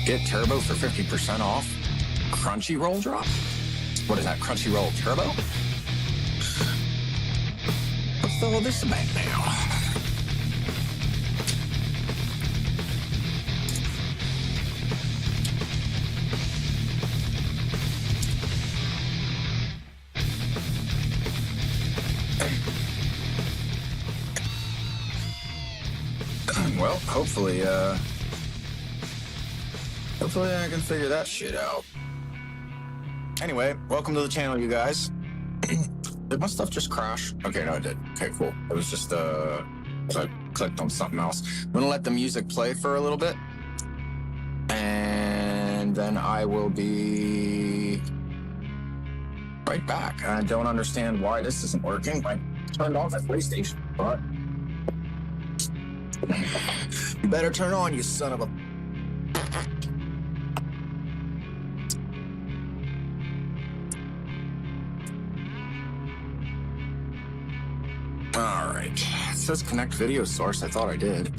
Get Turbo for 50% off. Crunchyroll drop? What is that, Crunchyroll Turbo? What's all this about now? Well, hopefully I can figure that shit out. Anyway, welcome to the channel, you guys. Did my stuff just crash? Okay, no, it did. Okay, cool. It was just, I clicked on something else. I'm gonna let the music play for a little bit. And then I will be right back. I don't understand why this isn't working. I turned off my PlayStation, but you better turn on, you son of a... All right. It says connect video source. I thought I did.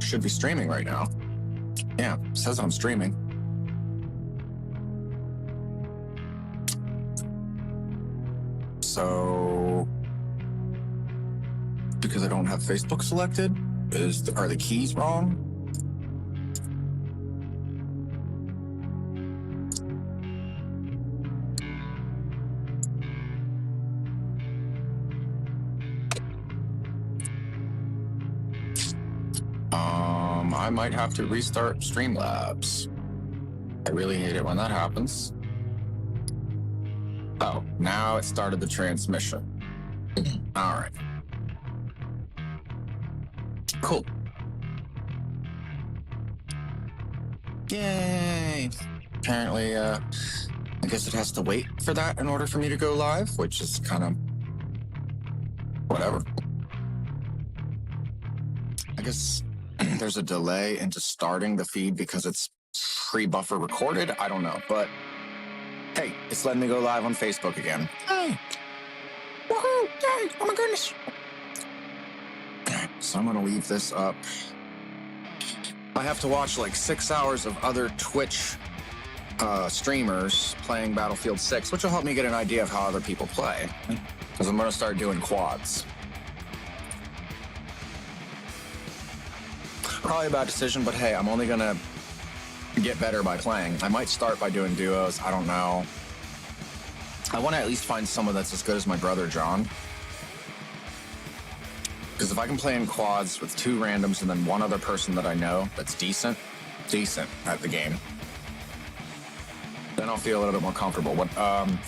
Should be streaming right now. Yeah, it says I'm streaming. So, because I don't have Facebook selected, are the keys wrong? I might have to restart Streamlabs. I really hate it when that happens. Oh, now it started the transmission. All right. Cool. Yay! Apparently, I guess it has to wait for that in order for me to go live, which is kind of whatever. I guess there's a delay into starting the feed because it's pre-buffer recorded. I don't know, but hey, it's letting me go live on Facebook again. Hey! Woohoo! Yay! Oh my goodness! So I'm gonna leave this up. I have to watch like 6 hours of other Twitch streamers playing Battlefield 6, which will help me get an idea of how other people play, because I'm gonna start doing quads. Probably a bad decision, but hey, I'm only gonna get better by playing. I might start by doing duos, I don't know. I want to at least find someone that's as good as my brother John. Because if I can play in quads with 2 randoms and then one other person that I know that's decent at the game, then I'll feel a little bit more comfortable. I'm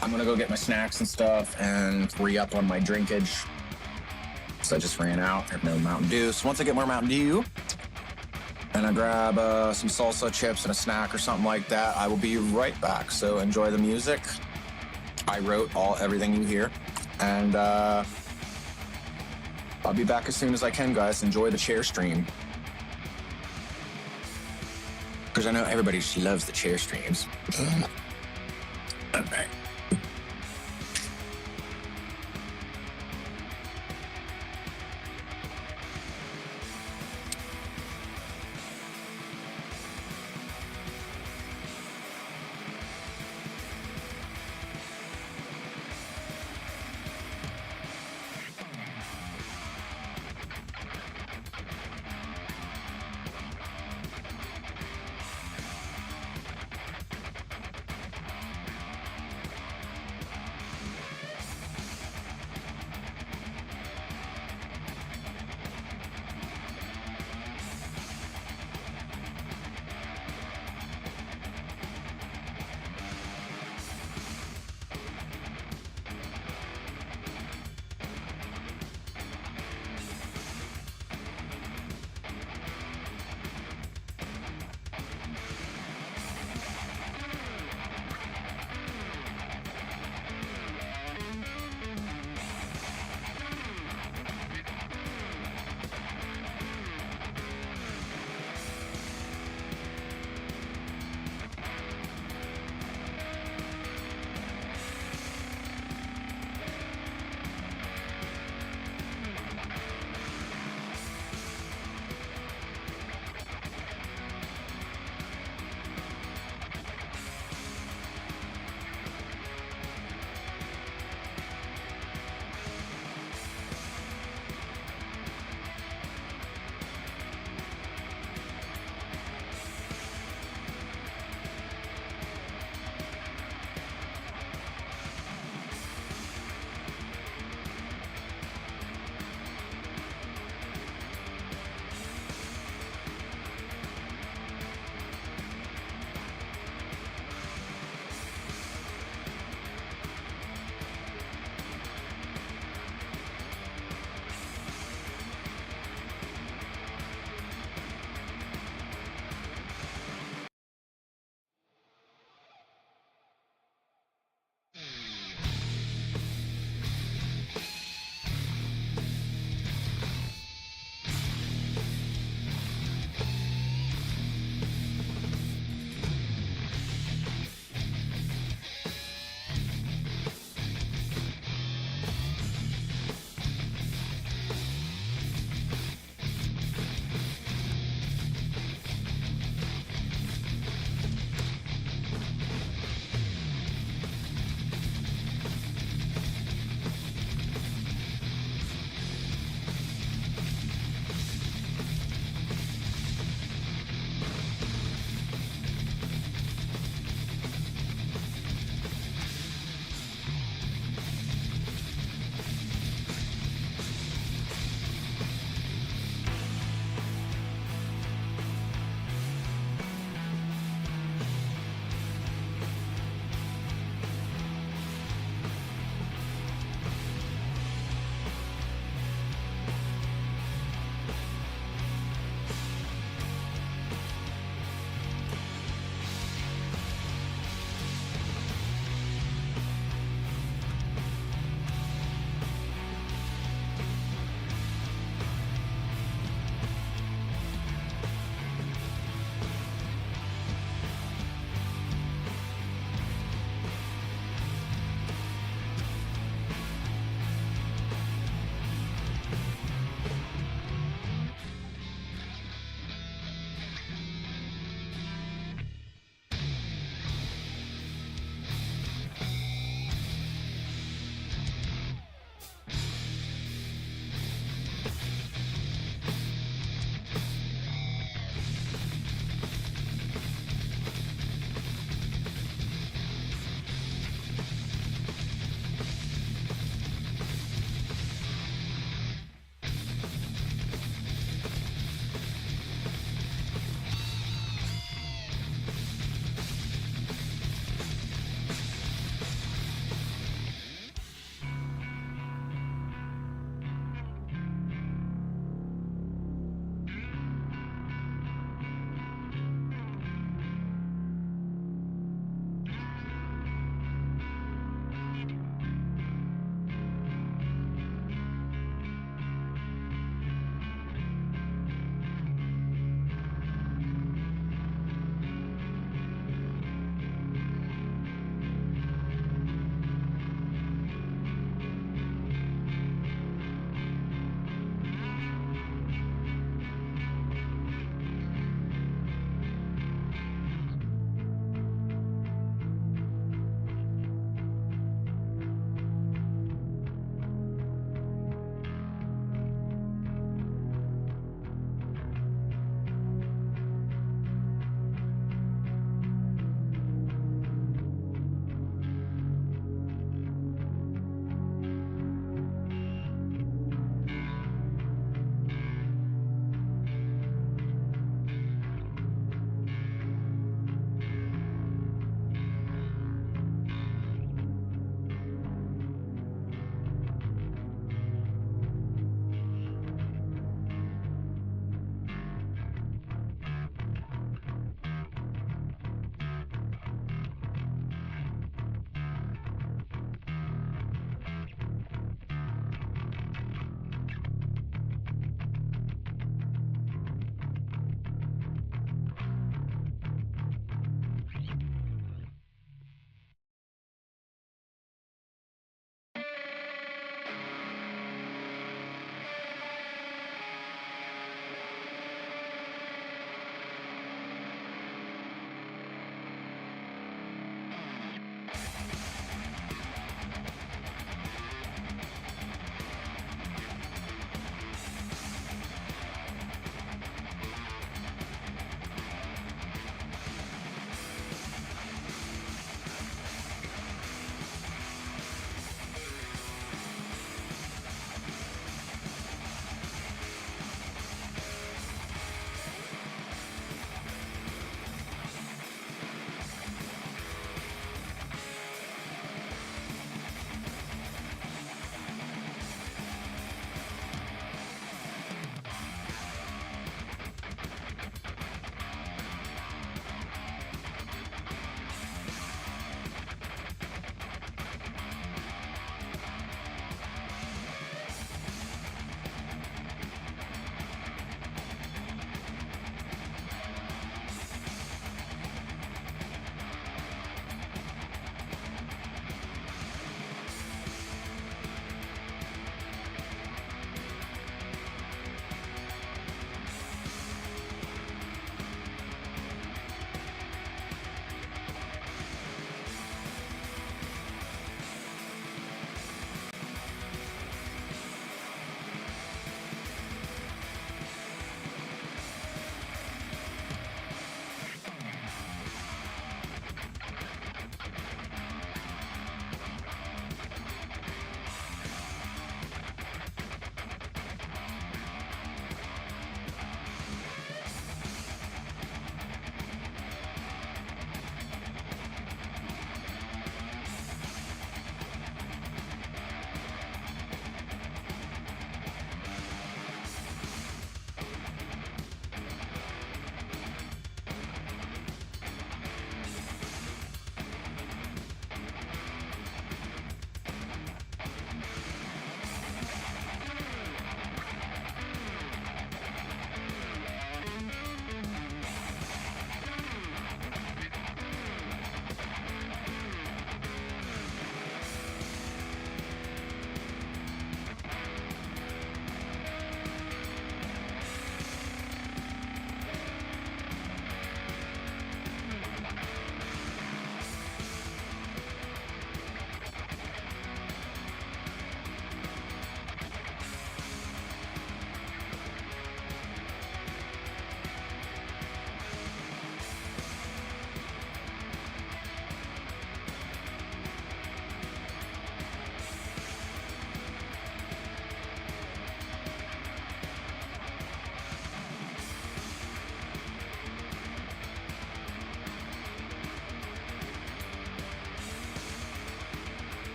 gonna go get my snacks and stuff and re-up on my drinkage. So I just ran out, I have no Mountain Dew. So once I get more Mountain Dew, and I grab some salsa chips and a snack or something like that, I will be right back. So enjoy the music. I wrote everything you hear. And I'll be back as soon as I can, guys. Enjoy the chair stream. Because I know everybody loves the chair streams. Okay.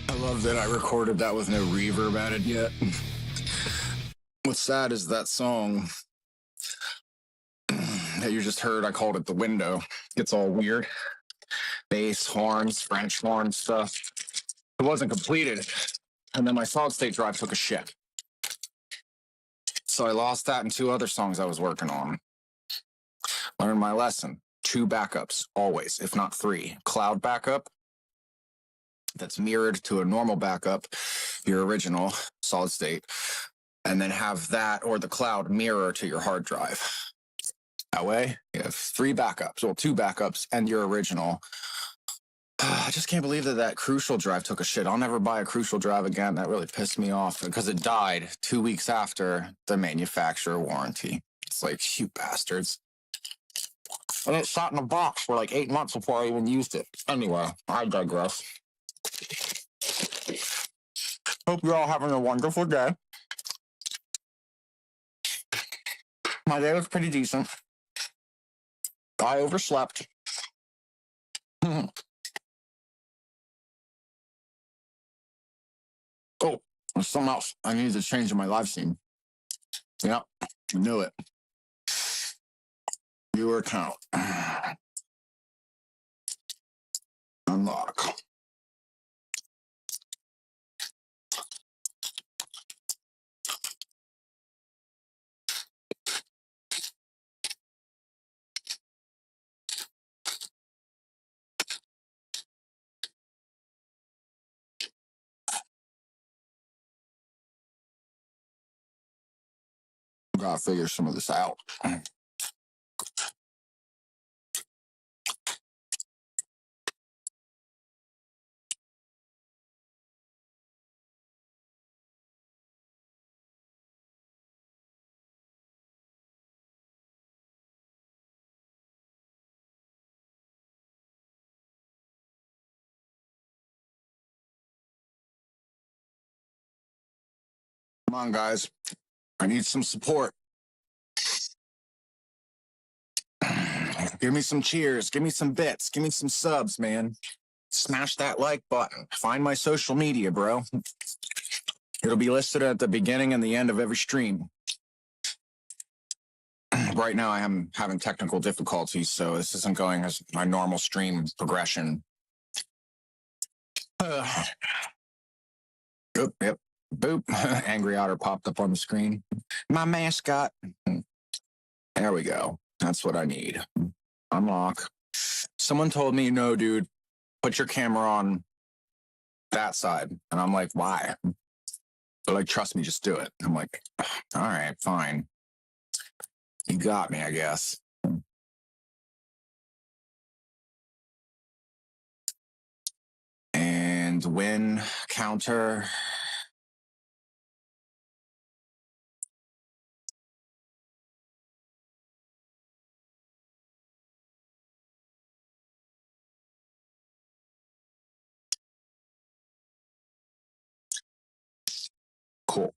I love that I recorded that with no reverb added yet. What's sad is that song that you just heard, I called it The Window. It's all weird. Bass, horns, French horn stuff. It wasn't completed. And then my solid state drive took a shit. So I lost that and two other songs I was working on. Learned my lesson. 2 backups, always, if not 3. Cloud backup, that's mirrored to a normal backup, your original solid state, and then have that or the cloud mirror to your hard drive. That way, you have 3 backups, well, 2 backups and your original. I just can't believe that Crucial drive took a shit. I'll never buy a Crucial drive again. That really pissed me off because it died 2 weeks after the manufacturer warranty. It's like, you bastards. And it sat in a box for like 8 months before I even used it. Anyway, I digress. Hope you're all having a wonderful day. My day was pretty decent. I overslept. Oh, there's something else I need to change in my live stream. Yep, I knew it. Viewer count. Unlock. Gotta figure some of this out. Come on, guys. I need some support. Give me some cheers. Give me some bits. Give me some subs, man. Smash that like button. Find my social media, bro. It'll be listed at the beginning and the end of every stream. Right now, I am having technical difficulties, so this isn't going as my normal stream progression. Oop, yep. Boop. Angry Otter popped up on the screen. My mascot. There we go. That's what I need. Unlock. Someone told me, no, dude, put your camera on that side. And I'm like, why? They're like, trust me, just do it. I'm like, all right, fine. You got me, I guess. And win counter. Cool.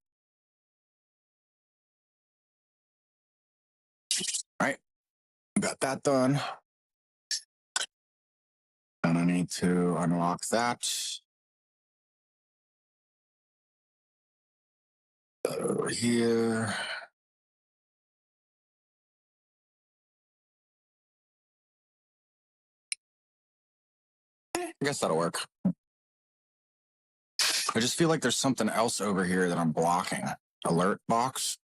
All right. Got that done. And I need to unlock that. Over here. I guess that'll work. I just feel like there's something else over here that I'm blocking. Alert box?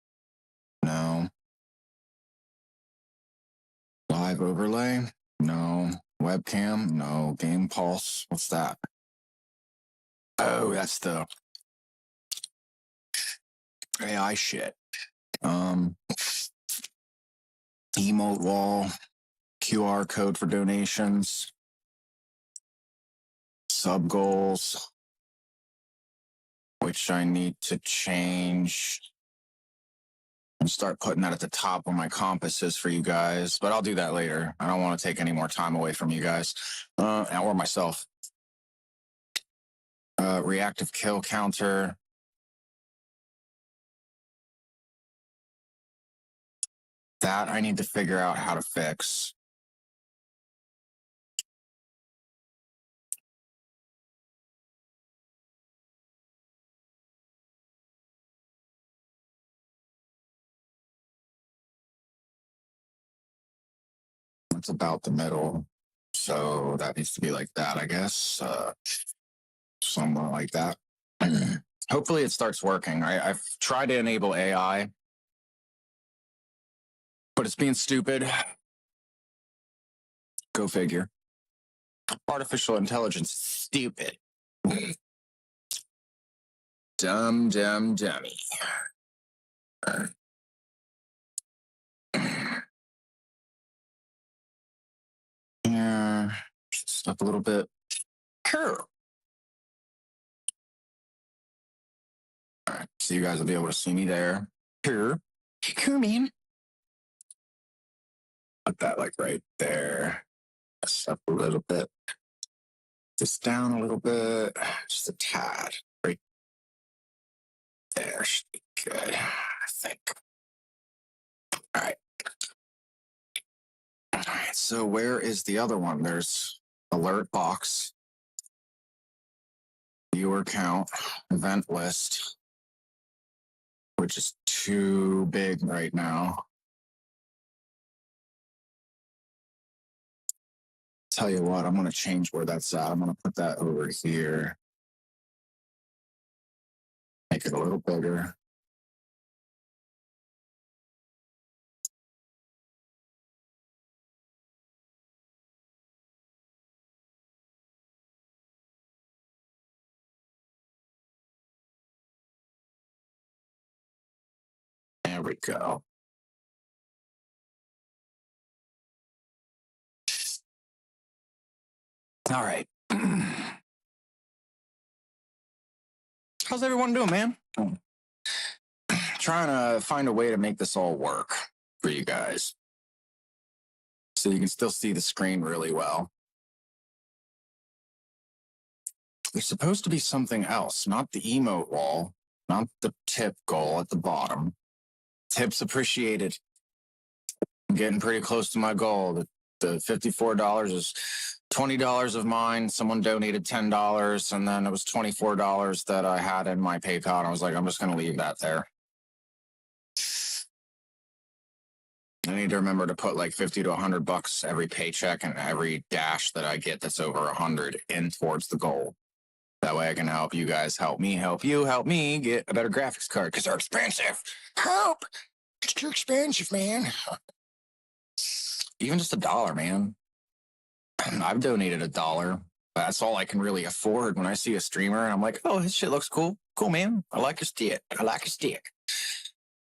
No. Live overlay? No. Webcam? No. Game pulse? What's that? Oh, that's the AI shit. Emote wall, QR code for donations, sub goals, which I need to change and start putting that at the top of my compasses for you guys. But I'll do that later. I don't want to take any more time away from you guys or myself. Reactive kill counter. That I need to figure out how to fix. That's about the middle. So that needs to be like that, I guess. Somewhere like that. Hopefully it starts working. I've tried to enable AI, but it's being stupid. Go figure. Artificial intelligence is stupid. Dumb, dummy. Yeah, up a little bit. Sure. All right, so you guys will be able to see me there. Here. Here, man. Put that like right there. Just up a little bit. Just down a little bit. Just a tad. Right there should be good, I think. All right. All right, so where is the other one? There's alert box, viewer count, event list, which is too big right now. Tell you what, I'm going to change where that's at. I'm going to put that over here. Make it a little bigger. There we go. All right. How's everyone doing, man? Trying to find a way to make this all work for you guys so you can still see the screen really well. There's supposed to be something else, not the emote wall, not the tip goal at the bottom. Tips appreciated. I'm getting pretty close to my goal. The $54 is $20 of mine. Someone donated $10, and then it was $24 that I had in my PayPal. And I was like, I'm just going to leave that there. I need to remember to put like 50 to $100 every paycheck and every dash that I get that's over 100 in towards the goal. That way I can help you guys, help me, help you, help me get a better graphics card because they're expensive. Help! It's too expensive, man. Even just $1, man. I've donated $1. That's all I can really afford when I see a streamer and I'm like, oh, his shit looks cool. Cool, man. I like your stick. I like your stick.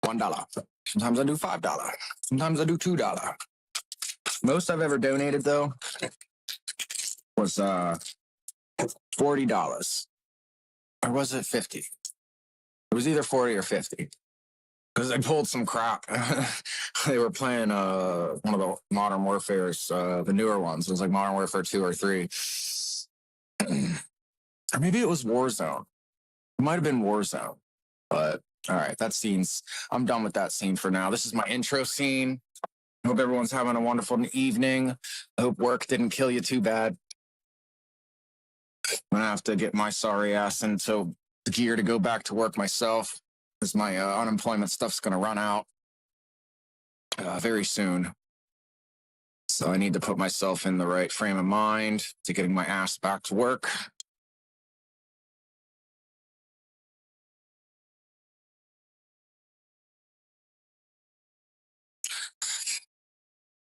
$1. Sometimes I do $5. Sometimes I do $2. Most I've ever donated though was $40. Or was it 50? It was either 40 or 50. Because I pulled some crap. They were playing one of the Modern Warfares, the newer ones. It was like Modern Warfare 2 or 3. Or maybe it was Warzone. It might have been Warzone. But all right, that scene's, I'm done with that scene for now. This is my intro scene. I hope everyone's having a wonderful evening. I hope work didn't kill you too bad. I'm gonna have to get my sorry ass into gear to go back to work myself, because my unemployment stuff's gonna run out very soon. So I need to put myself in the right frame of mind to getting my ass back to work.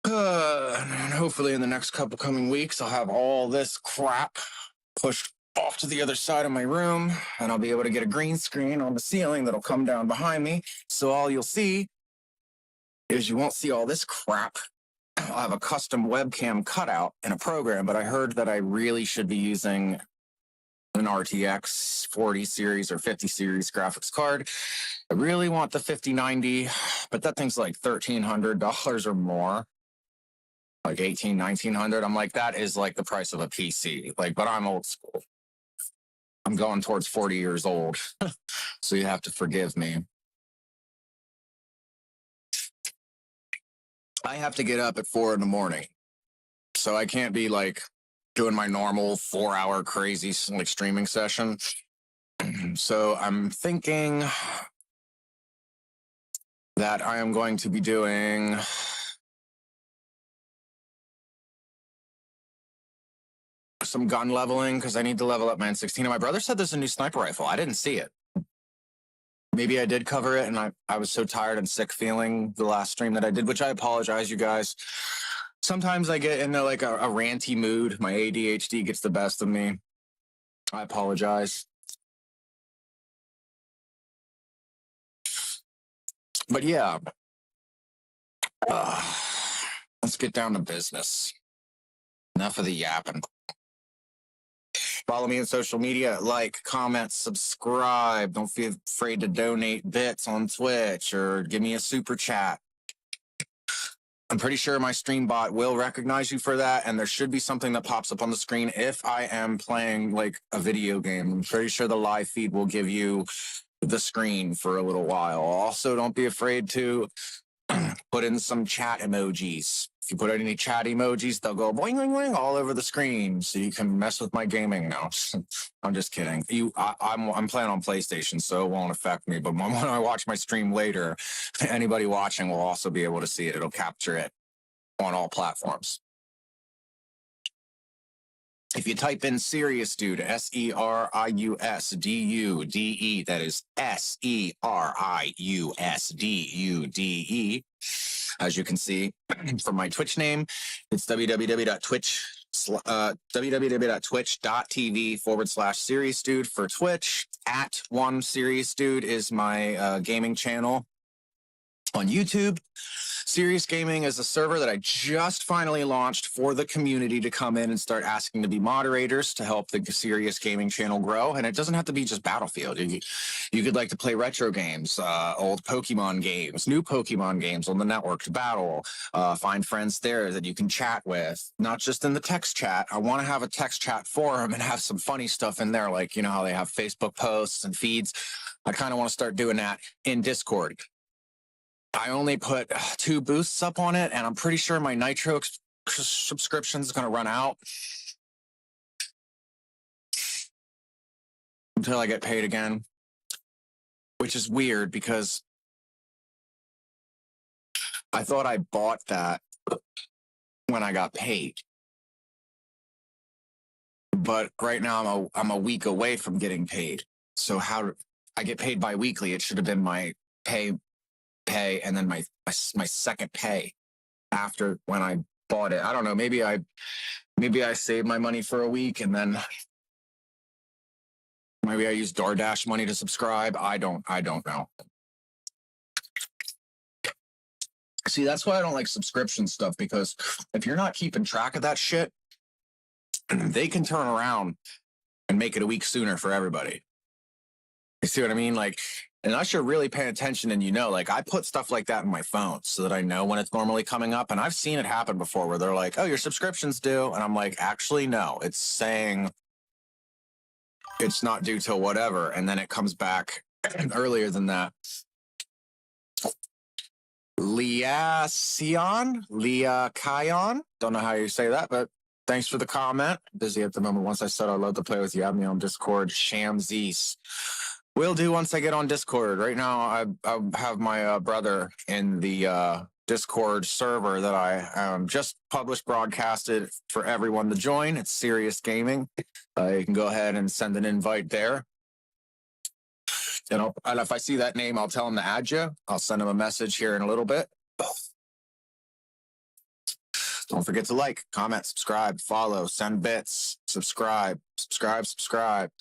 And hopefully in the next couple coming weeks, I'll have all this crap pushed off to the other side of my room, and I'll be able to get a green screen on the ceiling that'll come down behind me. So all you'll see is you won't see all this crap. I'll have a custom webcam cutout in a program, but I heard that I really should be using an RTX 40 series or 50 series graphics card. I really want the 5090, but that thing's like $1,300 or more. Like $1,800, $1,900. I'm like, that is like the price of a PC. Like, but I'm old school. I'm going towards 40 years old. So you have to forgive me. I have to get up at 4 a.m. So I can't be like doing my normal 4-hour crazy like streaming session. So I'm thinking that I am going to be doing some gun leveling because I need to level up my N16. And my brother said there's a new sniper rifle. I didn't see it. Maybe I did cover it, and I was so tired and sick feeling the last stream that I did, which I apologize, you guys. Sometimes I get into like a ranty mood. My ADHD gets the best of me. I apologize. But yeah, let's get down to business. Enough of the yapping. Follow me on social media, like, comment, subscribe. Don't be afraid to donate bits on Twitch or give me a super chat. I'm pretty sure my stream bot will recognize you for that, and there should be something that pops up on the screen if I am playing like a video game. I'm pretty sure the live feed will give you the screen for a little while. Also, don't be afraid to put in some chat emojis. If you put any chat emojis, they'll go boing, boing, boing all over the screen, so you can mess with my gaming now. I'm just kidding. I'm playing on PlayStation, so it won't affect me. But when I watch my stream later, anybody watching will also be able to see it. It'll capture it on all platforms. If you type in Seriusdude, Seriusdude, that is Seriusdude. As you can see from my Twitch name, it's www.twitch.tv/Seriusdude for Twitch. @1Seriusdude is my gaming channel on YouTube. Serious Gaming is a server that I just finally launched for the community to come in and start asking to be moderators to help the Serious Gaming channel grow. And it doesn't have to be just Battlefield. You could like to play retro games, old Pokemon games, new Pokemon games on the network to battle, find friends there that you can chat with, not just in the text chat. I want to have a text chat forum and have some funny stuff in there, like, you know, how they have Facebook posts and feeds. I kind of want to start doing that in Discord. I only put 2 boosts up on it, and I'm pretty sure my Nitro subscription is going to run out until I get paid again, which is weird because I thought I bought that when I got paid. But right now I'm a week away from getting paid. So how I get paid bi-weekly? It should have been my pay and then my second pay after when I bought it. I don't know. Maybe I saved my money for a week and then maybe I used DoorDash money to subscribe. I don't know. See, that's why I don't like subscription stuff, because if you're not keeping track of that shit, they can turn around and make it a week sooner for everybody. You see what I mean? Like, unless you're really paying attention and you know, like I put stuff like that in my phone so that I know when it's normally coming up. And I've seen it happen before where they're like, oh, your subscription's due. And I'm like, actually, no, it's saying it's not due till whatever. And then it comes back earlier than that. Leah Kion. Don't know how you say that, but thanks for the comment. Busy at the moment. Once I said I'd love to play with you, add me on Discord. Shamsies. Will do once I get on Discord. Right now, I have my brother in the Discord server that I just published, broadcasted for everyone to join. It's Serious Gaming. You can go ahead and send an invite there. And if I see that name, I'll tell him to add you. I'll send him a message here in a little bit. Don't forget to like, comment, subscribe, follow, send bits, subscribe.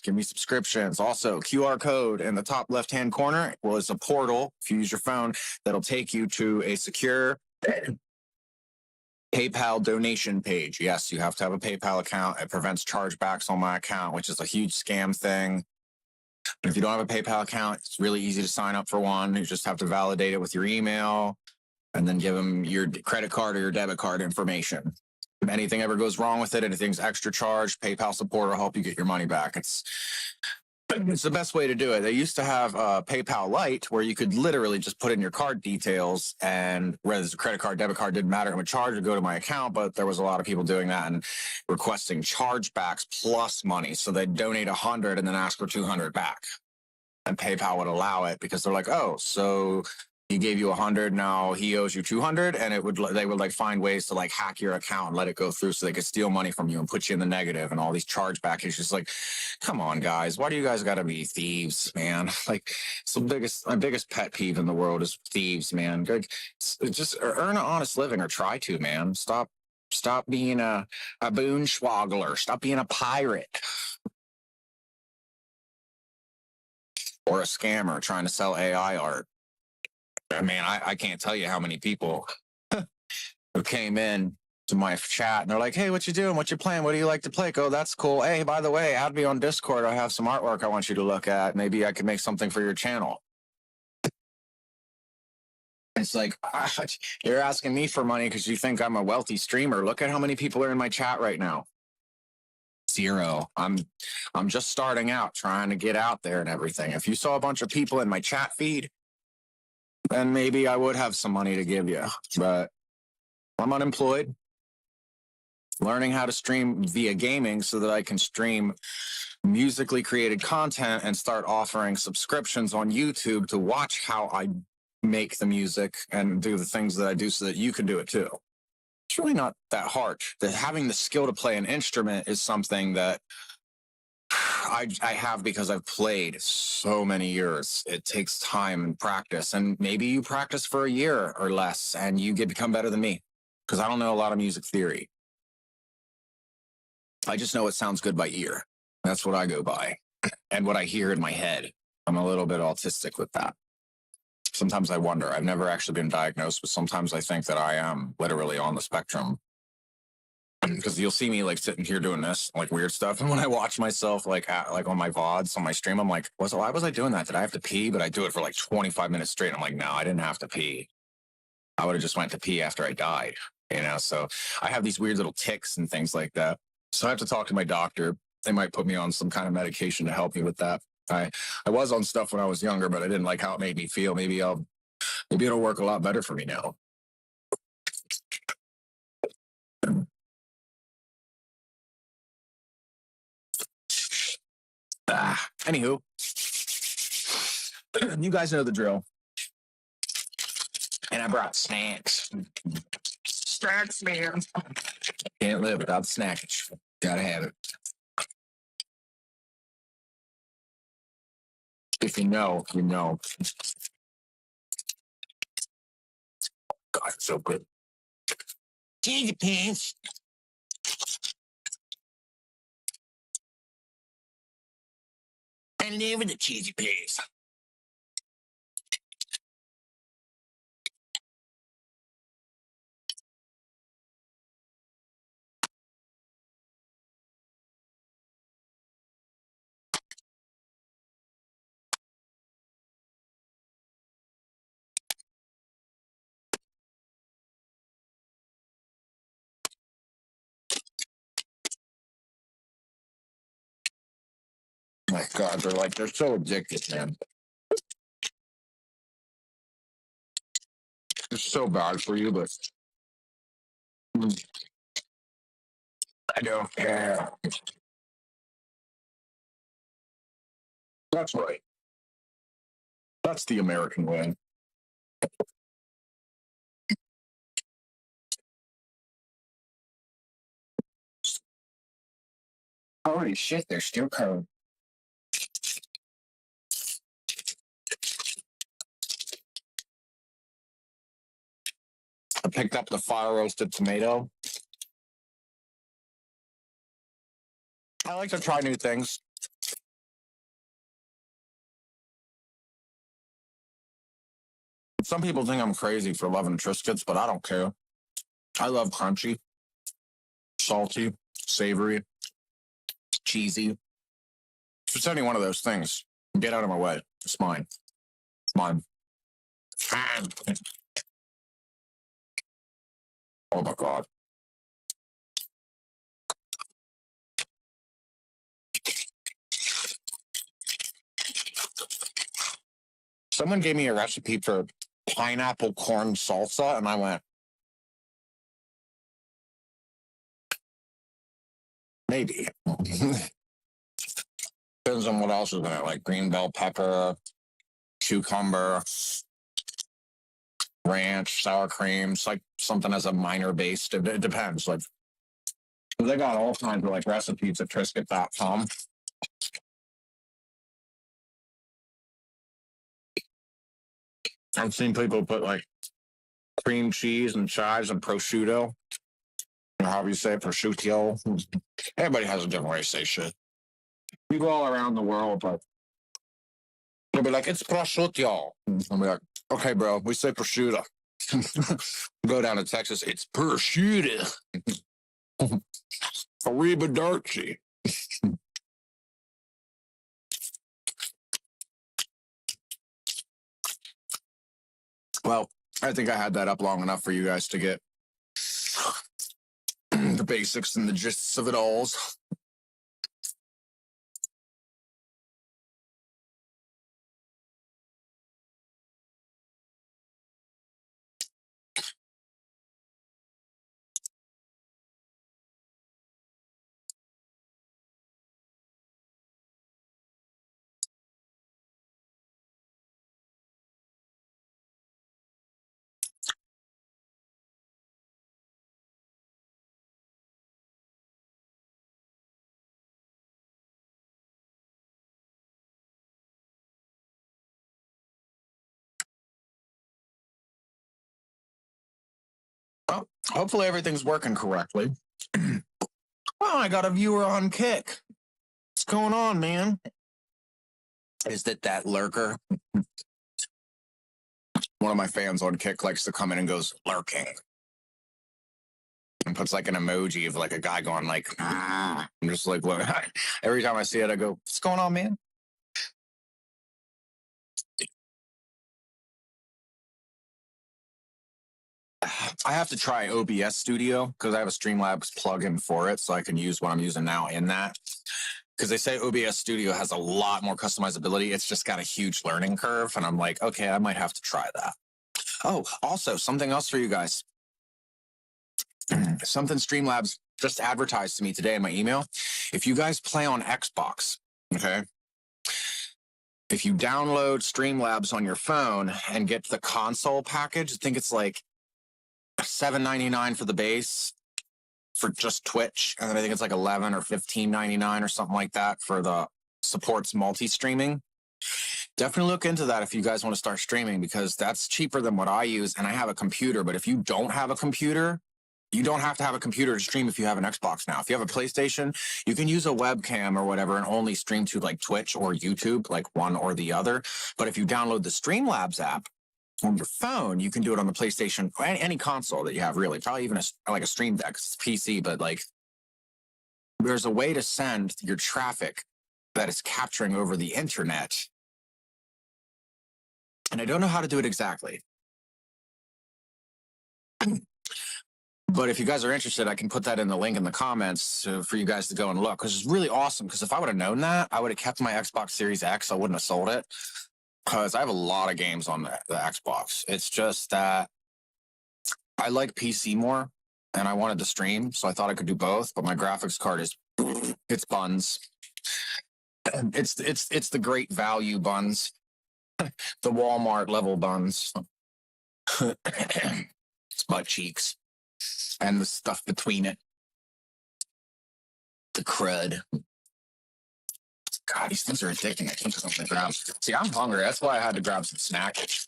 Give me subscriptions. Also, QR code in the top left-hand corner was a portal, if you use your phone, that'll take you to a secure PayPal donation page. Yes, you have to have a PayPal account. It prevents chargebacks on my account, which is a huge scam thing. But if you don't have a PayPal account, it's really easy to sign up for one. You just have to validate it with your email and then give them your credit card or your debit card information. If anything ever goes wrong with it, anything's extra charged, PayPal support will help you get your money back. It's the best way to do it. They used to have PayPal Lite where you could literally just put in your card details, and whether it's a credit card, debit card, didn't matter. It would charge or go to my account, but there was a lot of people doing that and requesting chargebacks plus money. So they'd donate 100 and then ask for 200 back. And PayPal would allow it because they're like, oh, so he gave you 100, now he owes you 200, and they would like find ways to like hack your account and let it go through so they could steal money from you and put you in the negative and all these chargeback issues. Like, come on, guys, why do you guys got to be thieves, man? Like, it's my biggest pet peeve in the world is thieves, man. Like, just earn an honest living or try to, man. Stop being a boonschwaggler. Stop being a pirate or a scammer trying to sell AI art. I mean, I can't tell you how many people who came in to my chat and they're like, hey, what you doing? What you playing? What do you like to play? Oh, that's cool. Hey, by the way, add me on Discord. I have some artwork I want you to look at. Maybe I could make something for your channel. It's like, you're asking me for money because you think I'm a wealthy streamer. Look at how many people are in my chat right now. 0. I'm just starting out, trying to get out there and everything. If you saw a bunch of people in my chat feed, then maybe I would have some money to give you. But I'm unemployed, learning how to stream via gaming so that I can stream musically created content and start offering subscriptions on YouTube to watch how I make the music and do the things that I do so that you can do it too. It's really not that hard. Having the skill to play an instrument is something that I have because I've played so many years. It takes time and practice, and maybe you practice for a year or less and you become better than me because I don't know a lot of music theory. I just know it sounds good by ear. That's what I go by and what I hear in my head. I'm a little bit autistic with that. Sometimes I wonder. I've never actually been diagnosed, but sometimes I think that I am literally on the spectrum. Because you'll see me like sitting here doing this like weird stuff, and when I watch myself like on my VODs on my stream, I'm like, why was I doing that? Did I have to pee? But I do it for like 25 minutes straight. I'm like, no, I didn't have to pee. I would have just went to pee after I died, you know. So I have these weird little tics and things like that. So I have to talk to my doctor. They might put me on some kind of medication to help me with that. I was on stuff when I was younger, but I didn't like how it made me feel. Maybe it'll work a lot better for me now. Anywho, you guys know the drill. And I brought snacks. Snacks, man. Can't live without snacks. Gotta have it. If you know, you know. God, it's so good. Cheesy pants. I live with the cheesy pants. My God, they're so addictive, man. It's so bad for you, but I don't care. That's right. That's the American way. Holy shit, they're still cold. I picked up the fire roasted tomato. I like to try new things. Some people think I'm crazy for loving Triscuits, but I don't care. I love crunchy, salty, savory, cheesy. If it's any one of those things, get out of my way. It's mine. It's mine. Oh my God. Someone gave me a recipe for pineapple corn salsa, and I went, maybe. Depends on what else is in it, like green bell pepper, cucumber, ranch, sour cream. It's like something as a minor base. It depends. Like they got all kinds of like recipes at Triscuit.com. I've seen people put like cream cheese and chives and prosciutto. Or however you say it, prosciutto. Everybody has a different way to say shit. People all around the world, but they'll be like, it's prosciutto. I'll be like, okay, bro, we say prosciutto. Go down to Texas, it's prosciutto. Arrivederci. Well, I think I had that up long enough for you guys to get the basics and the gists of it all. Well, hopefully everything's working correctly. Oh, I got a viewer on Kick. What's going on, man? Is that lurker? One of my fans on Kick likes to come in and goes, lurking. And puts like an emoji of like a guy going like, ah. I'm just like, look. Every time I see it, I go, what's going on, man? I have to try OBS Studio because I have a Streamlabs plugin for it, so I can use what I'm using now in that. Because they say OBS Studio has a lot more customizability. It's just got a huge learning curve, and I'm like, okay, I might have to try that. Oh, also, something else for you guys. Something Streamlabs just advertised to me today in my email. If you guys play on Xbox, okay, if you download Streamlabs on your phone and get the console package, I think it's like $7.99 for the base for just Twitch, and then I think it's like $11 or $15.99 or something like that for the supports multi-streaming. Definitely look into that if you guys want to start streaming, because that's cheaper than what I use, and I have a computer. But if you don't have a computer, you don't have to have a computer to stream if you have an Xbox now. If you have a PlayStation, you can use a webcam or whatever and only stream to like Twitch or YouTube, like one or the other. But if you download the Streamlabs app on your phone, you can do it on the PlayStation, any console that you have, really. Probably even like a Stream Deck. It's PC, but like there's a way to send your traffic that is capturing over the internet. And I don't know how to do it exactly. But if you guys are interested, I can put that in the link in the comments for you guys to go and look, because it's really awesome. Because if I would have known that, I would have kept my Xbox Series X. I wouldn't have sold it, because I have a lot of games on the Xbox. It's just that I like PC more, and I wanted to stream, so I thought I could do both. But my graphics card is it's buns. It's the great value buns, the Walmart level buns. It's butt cheeks and the stuff between it. The crud. God, these things are addicting. I think something to grab. See, I'm hungry. That's why I had to grab some snackage.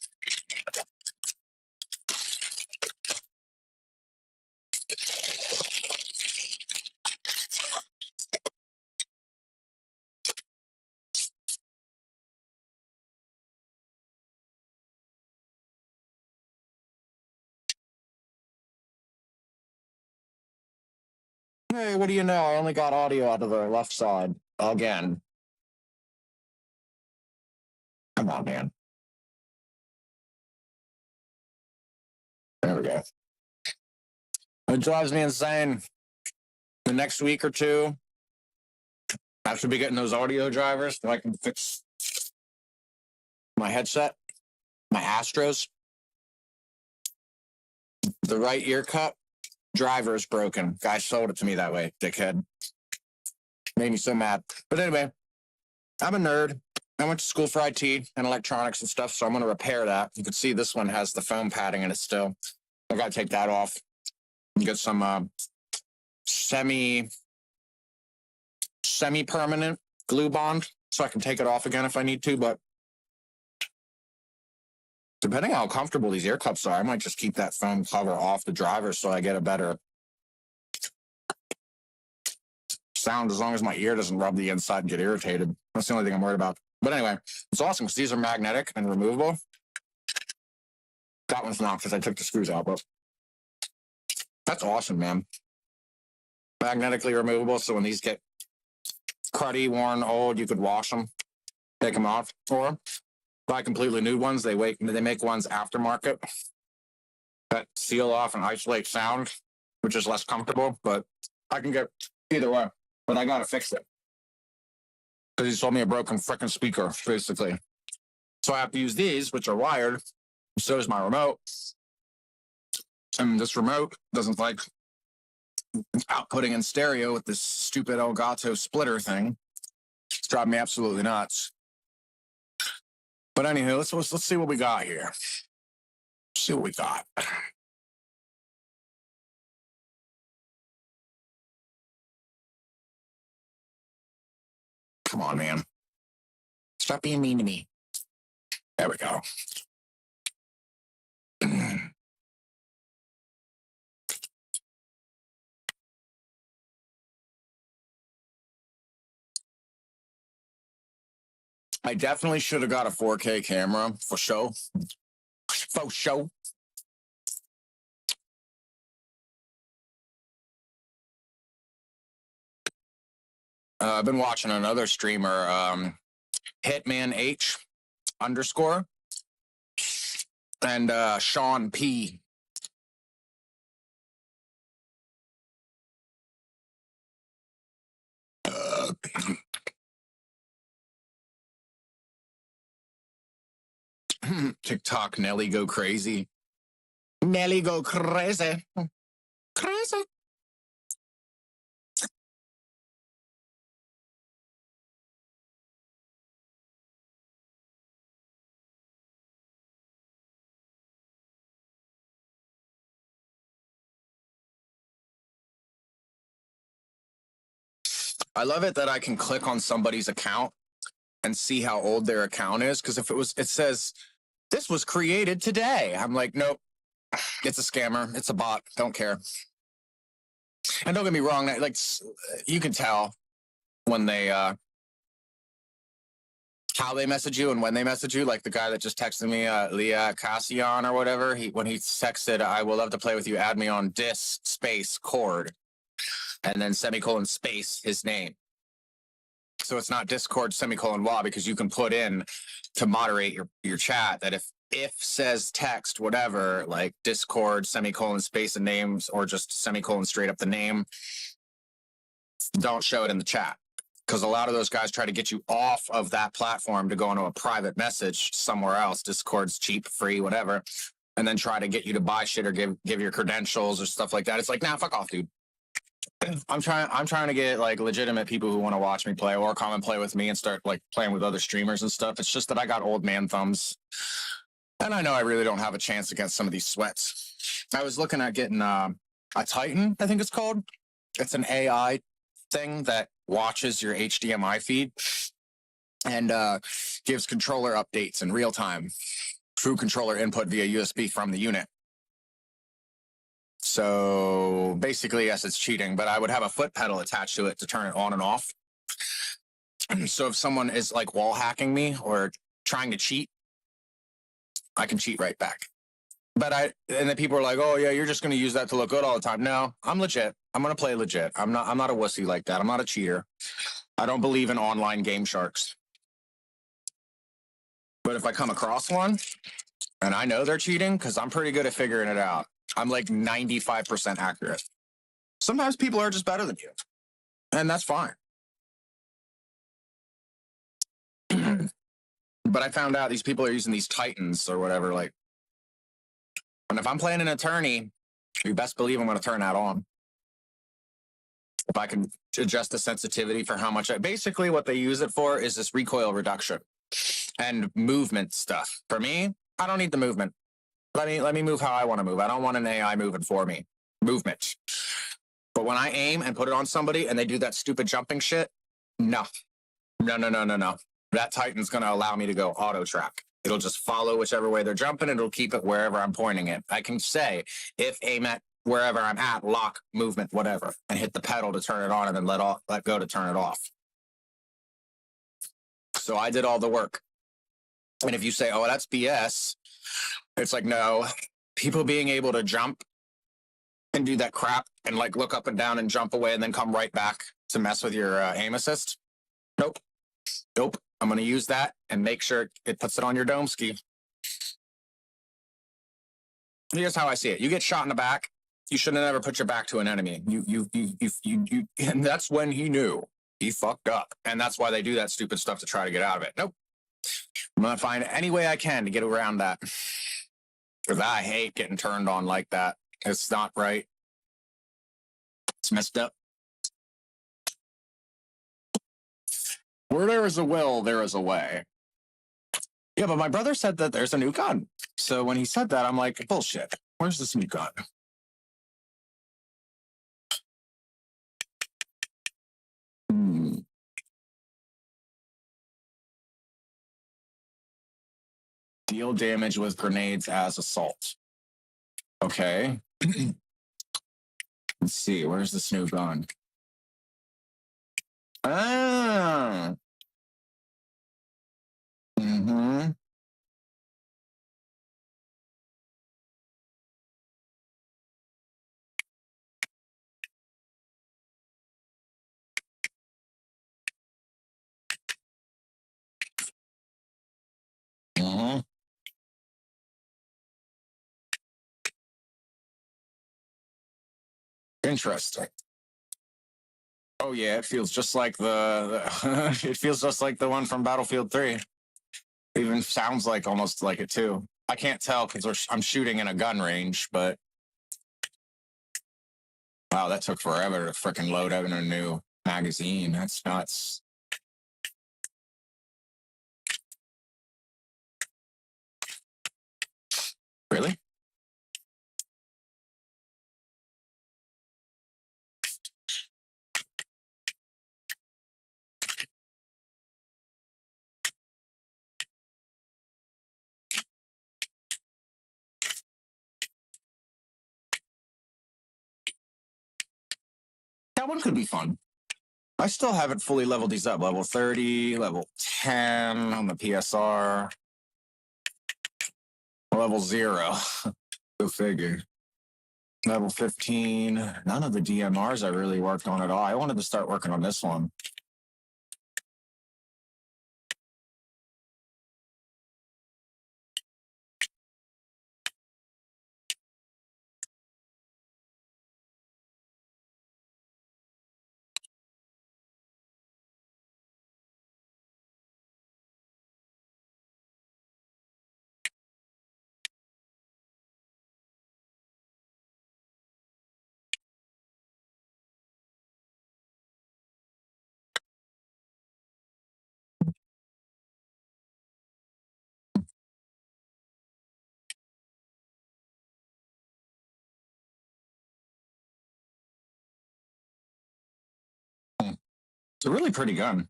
Hey, what do you know? I only got audio out of the left side again. Come on, man. There we go. It drives me insane. The next week or two, I should be getting those audio drivers so I can fix my headset, my Astros. The right ear cup driver is broken. Guy sold it to me that way, dickhead. Made me so mad. But anyway, I'm a nerd. I went to school for IT and electronics and stuff, so I'm going to repair that. You can see this one has the foam padding in it still. I got to take that off and get some semi-permanent glue bond so I can take it off again if I need to. But depending on how comfortable these ear cups are, I might just keep that foam cover off the driver so I get a better sound as long as my ear doesn't rub the inside and get irritated. That's the only thing I'm worried about. But anyway, it's awesome because these are magnetic and removable. That one's not because I took the screws out, but that's awesome, man. Magnetically removable, so when these get cruddy, worn, old, you could wash them, take them off, or buy completely new ones. They make ones aftermarket that seal off and isolate sound, which is less comfortable, but I can get either way. But I gotta fix it because he sold me a broken freaking speaker, basically. So I have to use these, which are wired. So is my remote. And this remote doesn't like outputting in stereo with this stupid Elgato splitter thing. It's driving me absolutely nuts. But anywho, let's see what we got here. See what we got. Come on, man. Stop being mean to me. There we go. I definitely should have got a 4K camera for show. For show. I've been watching another streamer, Hitman H _ and Sean P. TikTok, Nelly go crazy. Nelly go crazy. Crazy. I love it that I can click on somebody's account and see how old their account is. Because if it says, this was created today. I'm like, nope, it's a scammer. It's a bot. Don't care. And don't get me wrong, like you can tell when they, how they message you and when they message you. Like the guy that just texted me, Leah Cassian or whatever, when he texted, I will love to play with you, add me on _cord. And then semicolon space his name. So it's not Discord _ because you can put in to moderate your chat that if says text, whatever, like Discord semicolon space and names, or just semicolon straight up the name, don't show it in the chat. Because a lot of those guys try to get you off of that platform to go into a private message somewhere else. Discord's cheap, free, whatever. And then try to get you to buy shit or give your credentials or stuff like that. It's like, nah, fuck off, dude. I'm trying to get like legitimate people who want to watch me play or come and play with me and start like playing with other streamers and stuff. It's just that I got old man thumbs. And I know I really don't have a chance against some of these sweats. I was looking at getting a Titan, I think it's called. It's an AI thing that watches your HDMI feed and gives controller updates in real time through controller input via USB from the unit. So basically, yes, it's cheating, but I would have a foot pedal attached to it to turn it on and off. So if someone is like wall hacking me or trying to cheat, I can cheat right back. But and then people are like, oh yeah, you're just going to use that to look good all the time. No, I'm legit. I'm going to play legit. I'm not a wussy like that. I'm not a cheater. I don't believe in online game sharks. But if I come across one and I know they're cheating, because I'm pretty good at figuring it out. I'm like 95% accurate. Sometimes people are just better than you, and that's fine. But I found out these people are using these Titans or whatever, like, and if I'm playing an attorney, you best believe I'm going to turn that on. If I can adjust the sensitivity for how much basically what they use it for is this recoil reduction. and movement stuff. For me, I don't need the movement. Let me move how I want to move. I don't want an AI moving for me. Movement. But when I aim and put it on somebody and they do that stupid jumping shit, no. No, no, no, no, no. That Titan's going to allow me to go auto track. It'll just follow whichever way they're jumping. It'll keep it wherever I'm pointing it. I can say, if aim at wherever I'm at, lock, movement, whatever, and hit the pedal to turn it on and then let go to turn it off. So I did all the work. And if you say, oh, that's BS, it's like, no, people being able to jump and do that crap and like look up and down and jump away and then come right back to mess with your aim assist. Nope. Nope. I'm going to use that and make sure it puts it on your dome ski. Here's how I see it. You get shot in the back. You should have never put your back to an enemy. And that's when he knew he fucked up. And that's why they do that stupid stuff to try to get out of it. Nope. I'm going to find any way I can to get around that. Because I hate getting turned on like that. It's not right. It's messed up. Where there is a will, there is a way. Yeah, but my brother said that there's a new gun. So when he said that, I'm like, bullshit. Where's this new gun? Deal damage with grenades as assault. Okay. Let's see. Where's this new gun? Ah. Mm-hmm. Mm-hmm. Interesting. Oh yeah, it feels just like it feels just like the one from Battlefield 3. It even sounds like almost like it too. I can't tell because I'm shooting in a gun range, but wow, that took forever to freaking load up in a new magazine. That's nuts. Really? That one could be fun. I still haven't fully leveled these up. Level 30, level 10 on the PSR, level 0. Go figure. Level 15. None of the DMRs I really worked on at all. I wanted to start working on this one. It's a really pretty gun.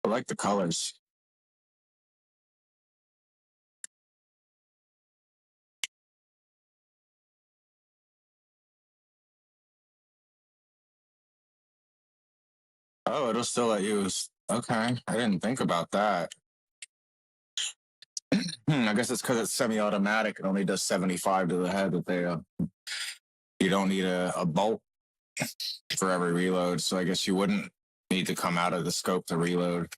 I like the colors. Oh, it'll still let you. Okay, I didn't think about that. I guess it's because it's semi-automatic. It only does 75 to the head. That you don't need a bolt for every reload. So I guess you wouldn't need to come out of the scope to reload.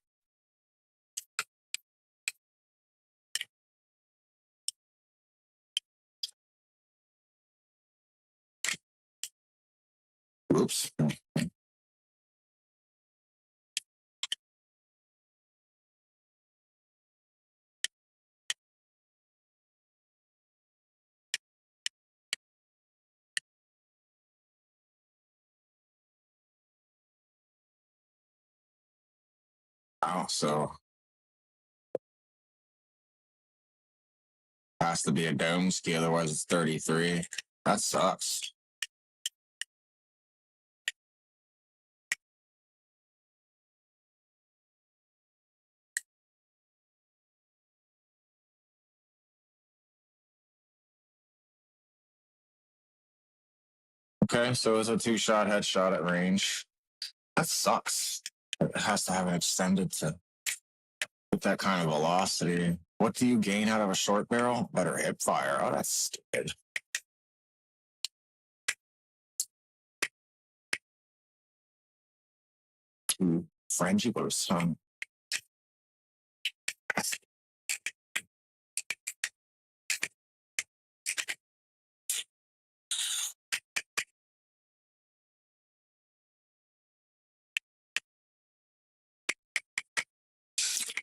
Oops. Oh, so Has to be a dome ski, otherwise it's 33. That sucks. Okay, so it's a 2-shot headshot at range. That sucks. It has to have an extended to with that kind of velocity. What do you gain out of a short barrel? Better hip fire. Oh, that's stupid. Frenchie boost, huh?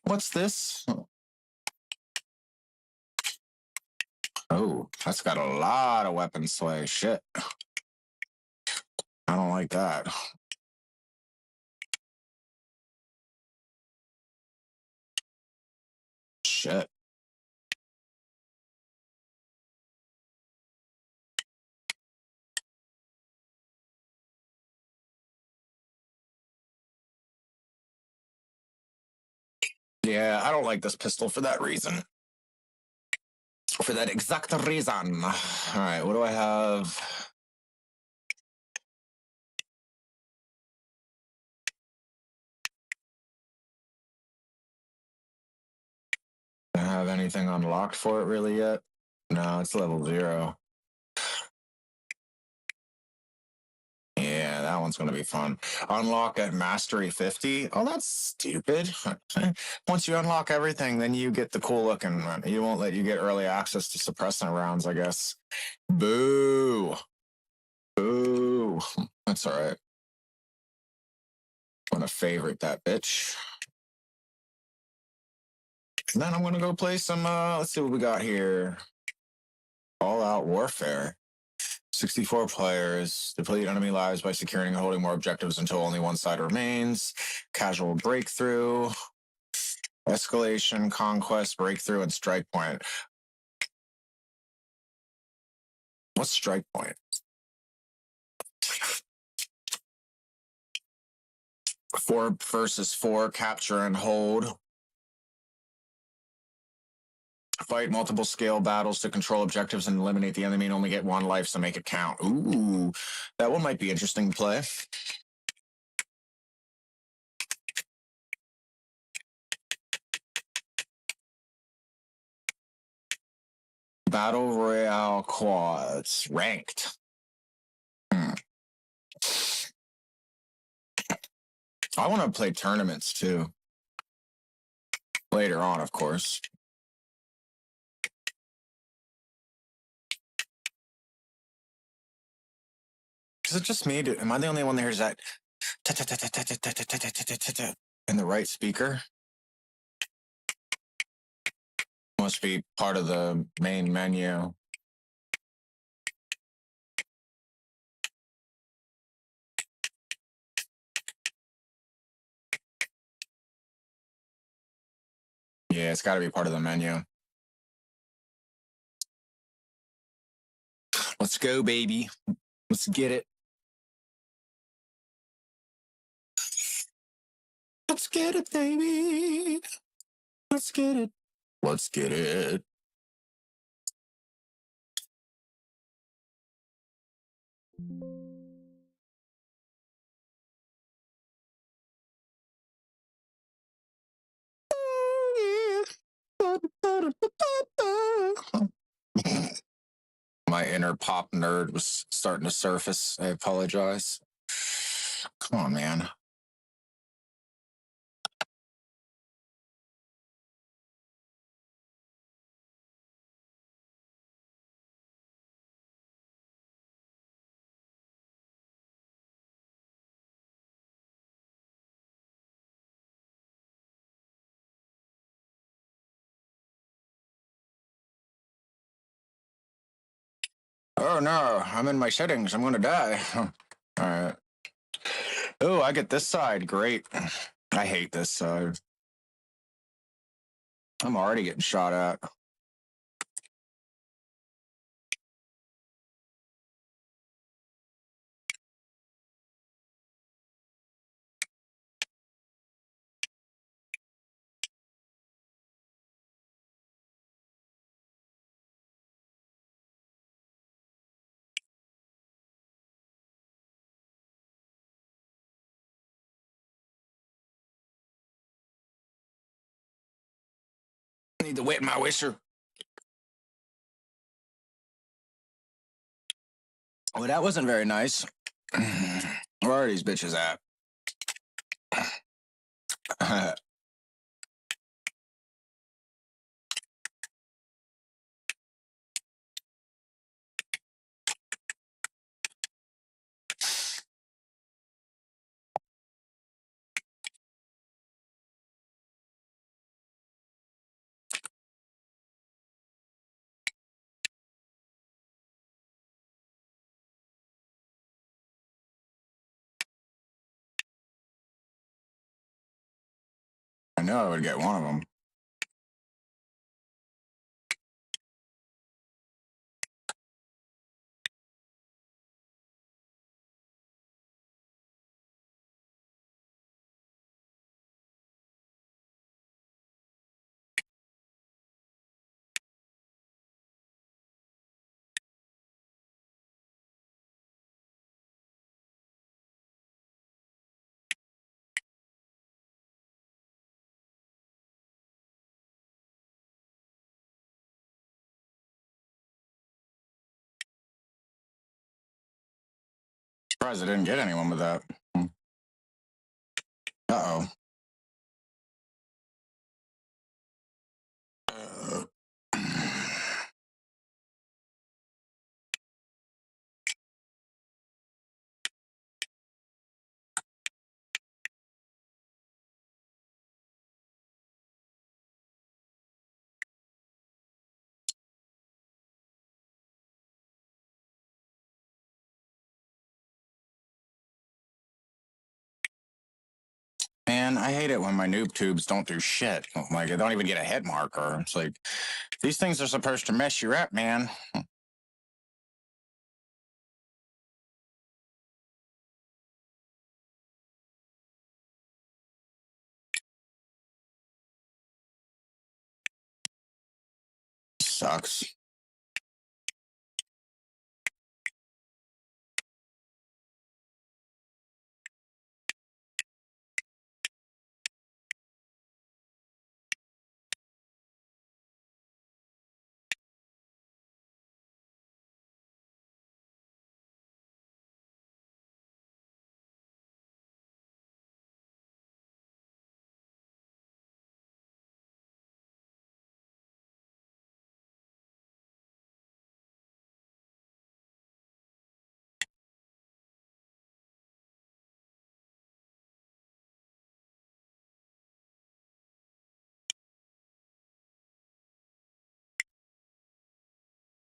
What's this? Oh, that's got a lot of weapon sway. Shit. I don't like that. Shit. Yeah, I don't like this pistol for that reason. For that exact reason. All right, what do I have? Do I have anything unlocked for it really yet? No, it's level 0. Yeah, that one's going to be fun. Unlock at Mastery 50. Oh, that's stupid. Once you unlock everything, then you get the cool looking one. You won't let you get early access to suppressant rounds, I guess. Boo. Boo. That's all right. I'm going to favorite that bitch. And then I'm going to go play some, let's see what we got here. All Out Warfare. 64 players. Deplete enemy lives by securing and holding more objectives until only one side remains. Casual breakthrough. Escalation, conquest, breakthrough, and strike point. What's strike point? 4 versus 4, capture and hold. Fight multiple scale battles to control objectives and eliminate the enemy and only get 1 life, so make it count. Ooh, that one might be interesting to play. Battle Royale quads, ranked. I want to play tournaments too. Later on, of course. Is it just me? Am I the only one that hears that in the right speaker? Must be part of the main menu. Yeah, it's got to be part of the menu. Let's go, baby. Let's get it. Let's get it, baby. Let's get it. Let's get it. My inner pop nerd was starting to surface. I apologize. Come on, man. Oh no, I'm in my settings. I'm going to die. All right. Oh, I get this side. Great. I hate this side. I'm already getting shot at. Need to wet my whisher. Well, that wasn't very nice. Where are these bitches at? I knew I would get one of them. Surprised I didn't get anyone with that. Uh-oh. Man, I hate it when my noob tubes don't do shit. Like, I don't even get a head marker. It's like, these things are supposed to mess you up, man. Sucks.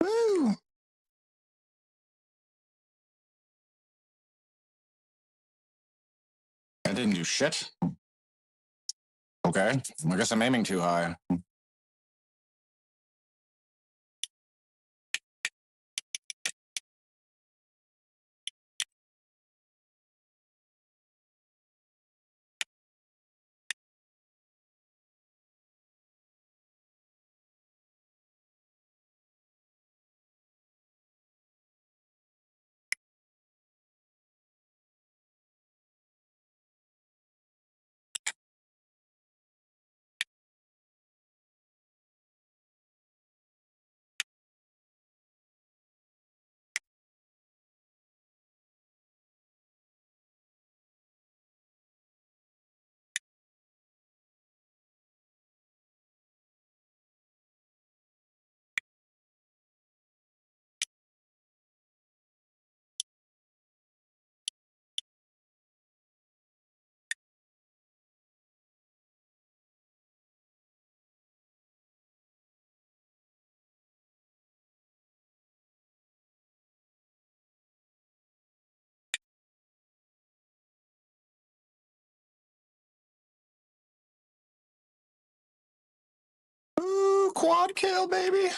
Woo! I didn't do shit. Okay, I guess I'm aiming too high. Ooh, quad kill, baby.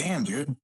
Damn, dude.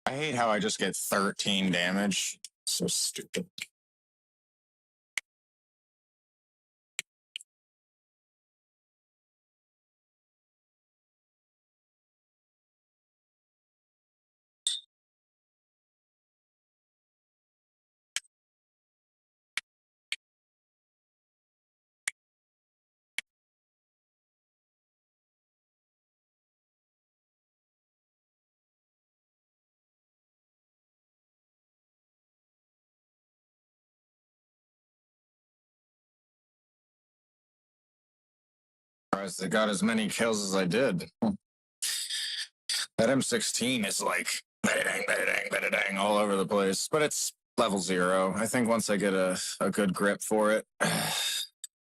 I hate how I just get 13 damage. So stupid. Surprised they got as many kills as I did. That M16 is like bada-dang, bada-dang, bada-dang all over the place, but it's level 0. I think once I get a good grip for it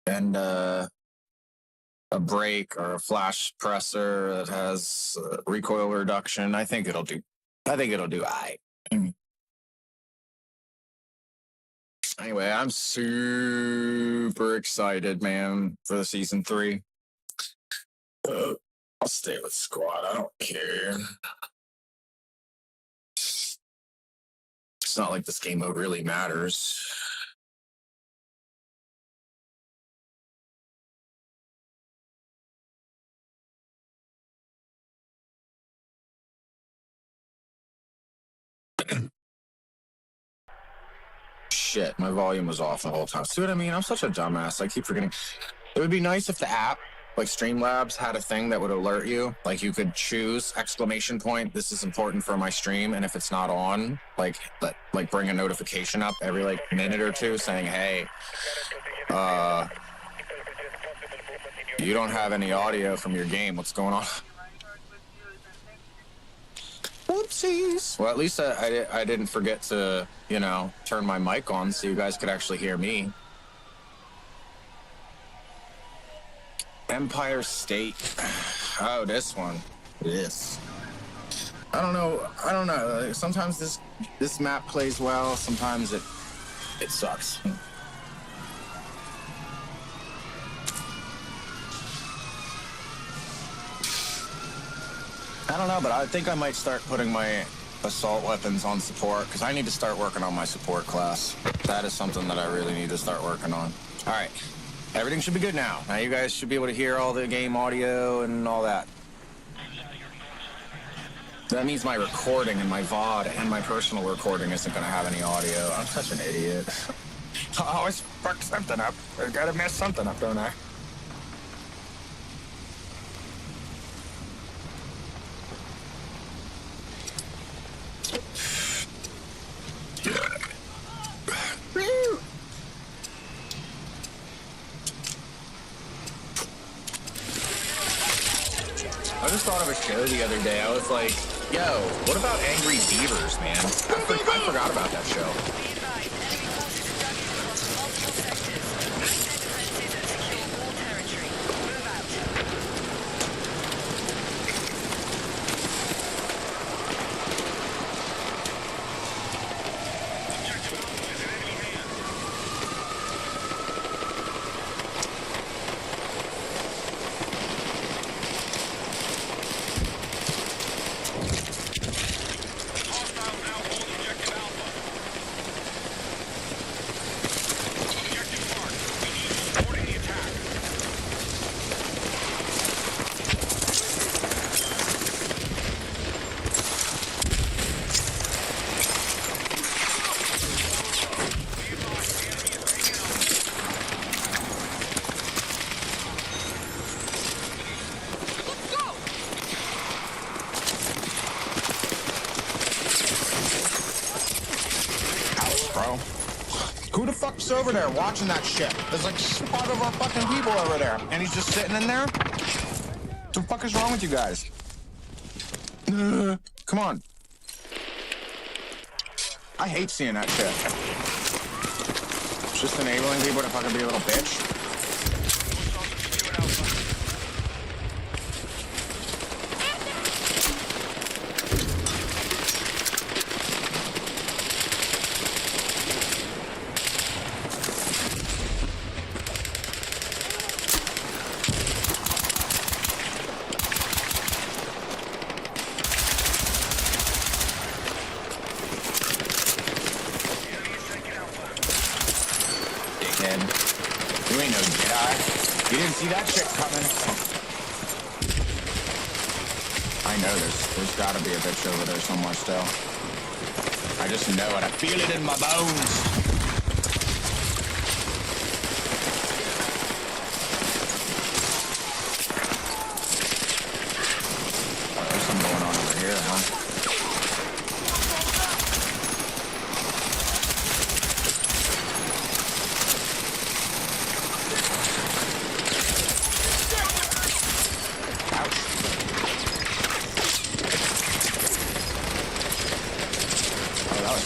and a brake or a flash presser that has recoil reduction, I think it'll do. I think it'll do. Anyway, I'm super excited, man, for the season 3. I'll stay with squad. I don't care. It's not like this game mode really matters. Shit, my volume was off the whole time. See what I mean? I'm such a dumbass. I keep forgetting. It would be nice if the app, like Streamlabs, had a thing that would alert you. Like you could choose exclamation point. This is important for my stream, and if it's not on, like bring a notification up every like minute or two saying, "Hey, you don't have any audio from your game. What's going on?" Whoopsies. Well, at least I didn't forget to, turn my mic on so you guys could actually hear me. Empire State. Oh, this one. This. I don't know. Sometimes this map plays well. Sometimes it sucks. I don't know, but I think I might start putting my assault weapons on support because I need to start working on my support class. That is something that I really need to start working on. All right. Everything should be good now. Now you guys should be able to hear all the game audio and all that. That means my recording and my VOD and my personal recording isn't going to have any audio. I'm such an idiot. I always fuck something up. I gotta mess something up, don't I? I just thought of a show the other day. I was like, yo, what about Angry Beavers, man? I forgot about that show. Bro, who the fuck's over there watching that shit? There's like 6 of our fucking people over there, and he's just sitting in there? What the fuck is wrong with you guys? Come on. I hate seeing that shit. It's just enabling people to fucking be a little bitch. You ain't no Jedi. You didn't see that shit coming. I know there's gotta be a bitch over there somewhere still. I just know it. I feel it in my bones. Oh, there's something going on over here, huh?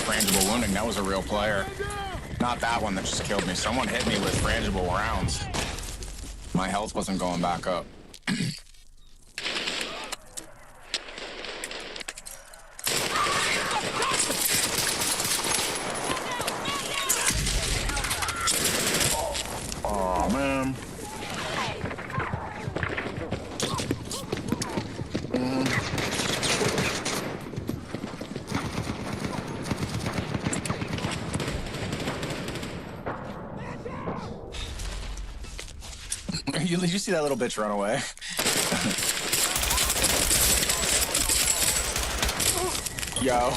Frangible wounding, that was a real player. Not that one that just killed me. Someone hit me with frangible rounds. My health wasn't going back up. Oh, man. Did you see that little bitch run away? Yo,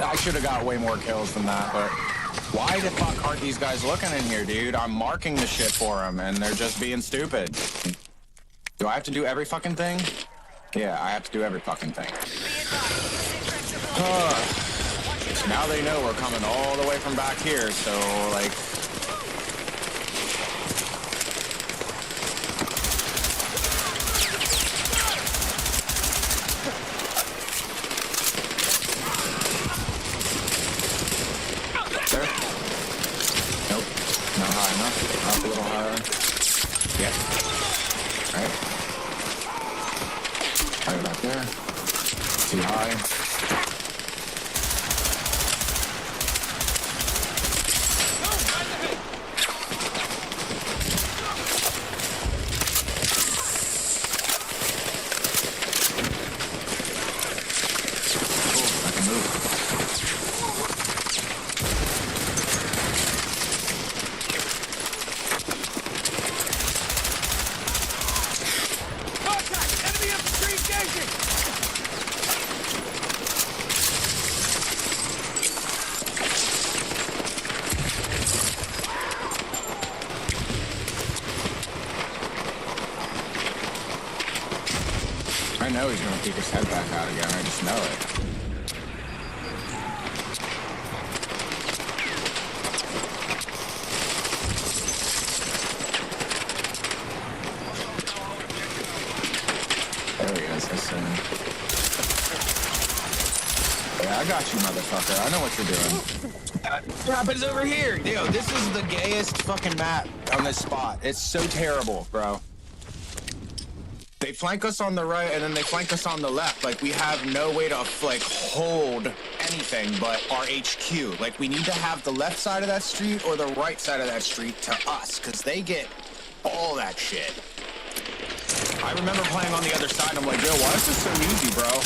I should have got way more kills than that, but why the fuck aren't these guys looking in here, dude? I'm marking the shit for them, and they're just being stupid. Do I have to do every fucking thing? Yeah, I have to do every fucking thing. So now they know we're coming all the way from back here, so, like... There? Nope. Not high enough. Up a little higher. Yep. Right. Right back there. Too high. I know he's gonna peek his head back out again, I just know it. There he is. Yeah, I got you, motherfucker. I know what you're doing. Happens over here. Yo, this is the gayest fucking map on this spot. It's so terrible, bro. They flank us on the right, and then they flank us on the left. Like, we have no way to, like, hold anything but our HQ. Like, we need to have the left side of that street or the right side of that street to us, because they get all that shit. I remember playing on the other side, and I'm like, yo, why is this so easy, bro?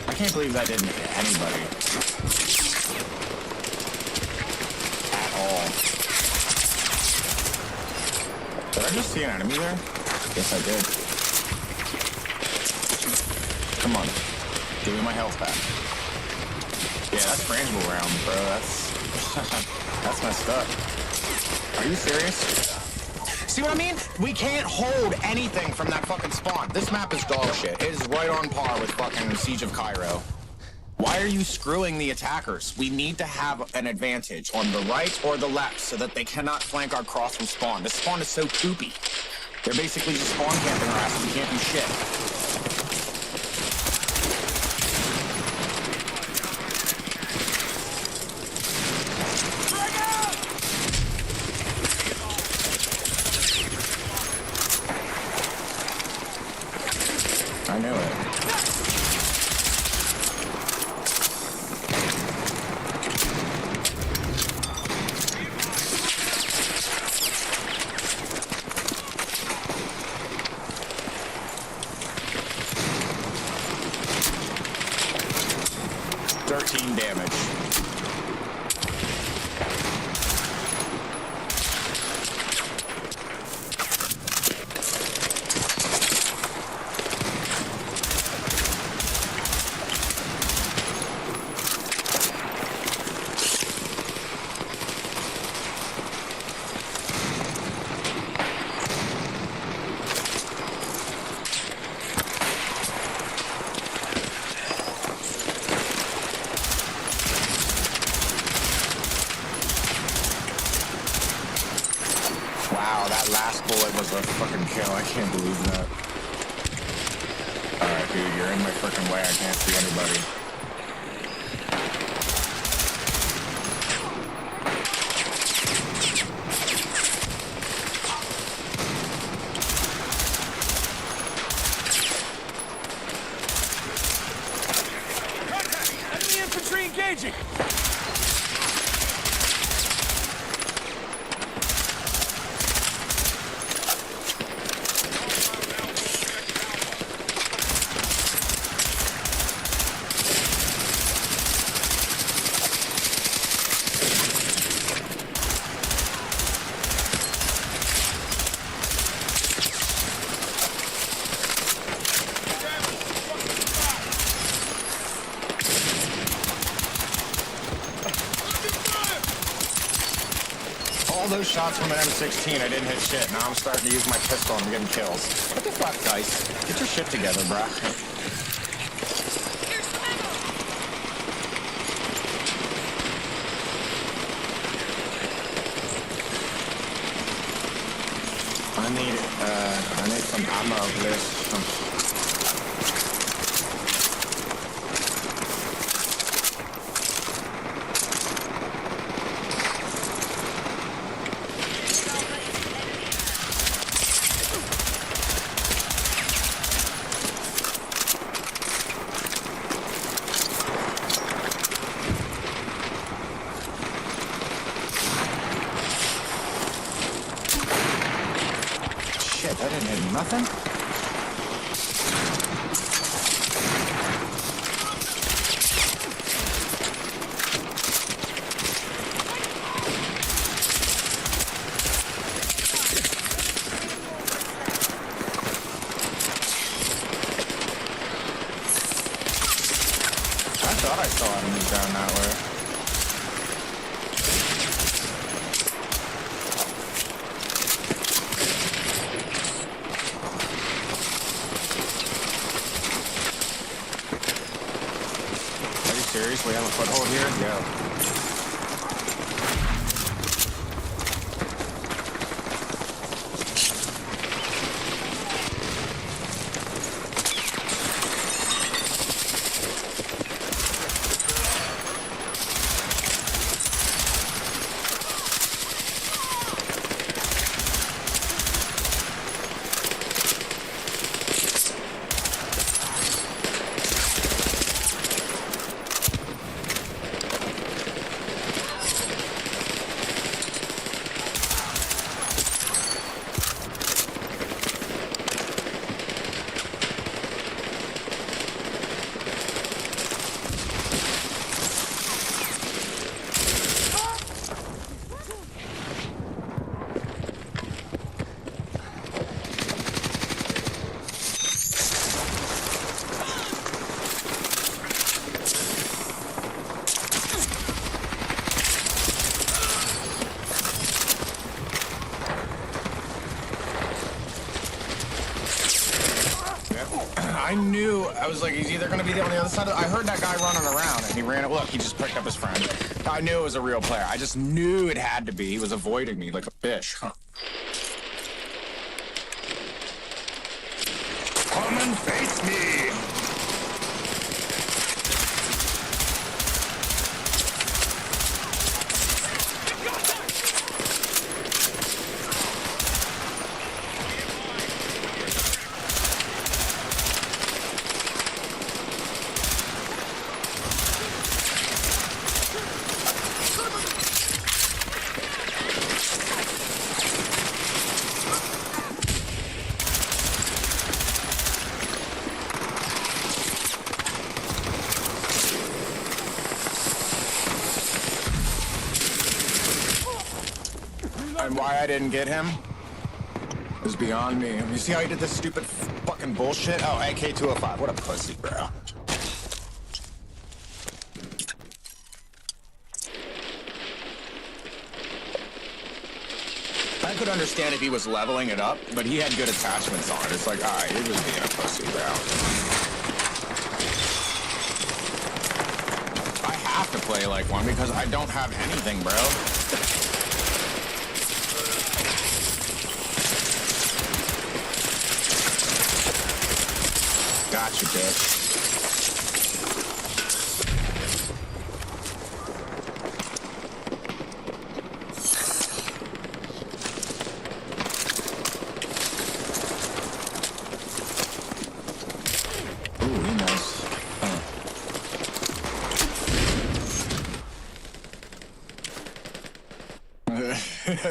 I can't believe that didn't hit anybody. At all. Did I just see an enemy there? Yes, I did. Come on. Give me my health back. Yeah, that's frangible round, bro. That's... that's messed up. Are you serious? See what I mean? We can't hold anything from that fucking spawn. This map is dog shit. It is right on par with fucking Siege of Cairo. Why are you screwing the attackers? We need to have an advantage on the right or the left so that they cannot flank our cross from spawn. This spawn is so poopy. They're basically just spawn camping our ass and we can't do shit. I knew it. Damage. Wow, that last bullet was a fucking kill. I can't believe that. Alright, dude, you're in my freaking way. I can't see anybody. Enemy infantry engaging! All those shots from an M16, I didn't hit shit. Now I'm starting to use my pistol and I'm getting kills. What the fuck, Dice? Get your shit together, bruh. I need some ammo, please. That didn't hit nothing? I thought I saw enemies down that way. seriously have a foothold here? Yeah. I knew, I was like, he's either going to be on the other side. I heard that guy running around, and he ran. Look, he just picked up his friend. I knew it was a real player. I just knew it had to be. He was avoiding me like a fish. Come and face me. And why I didn't get him is beyond me. You see how he did this stupid fucking bullshit? Oh, AK-205. What a pussy, bro. I could understand if he was leveling it up, but he had good attachments on it. It's like, all right, you're just being a pussy, bro. I have to play like one because I don't have anything, bro. Gotcha, bitch. Ooh, he nice.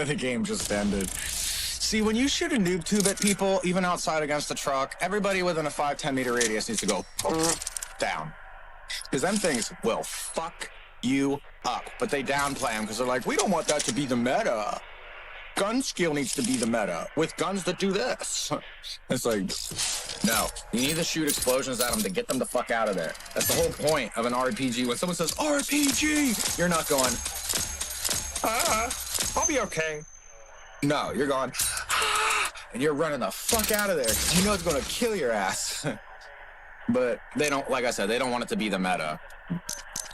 The game just ended. See, when you shoot a noob tube at people, even outside against the truck, everybody within a 5-10 meter radius needs to go down. Because them things will fuck you up. But they downplay them because they're like, we don't want that to be the meta. Gun skill needs to be the meta with guns that do this. It's like, no. You need to shoot explosions at them to get them the fuck out of there. That's the whole point of an RPG. When someone says, RPG, you're not going, I'll be okay. No, you're going, and you're running the fuck out of there because you know it's going to kill your ass. But they don't, like I said, they don't want it to be the meta.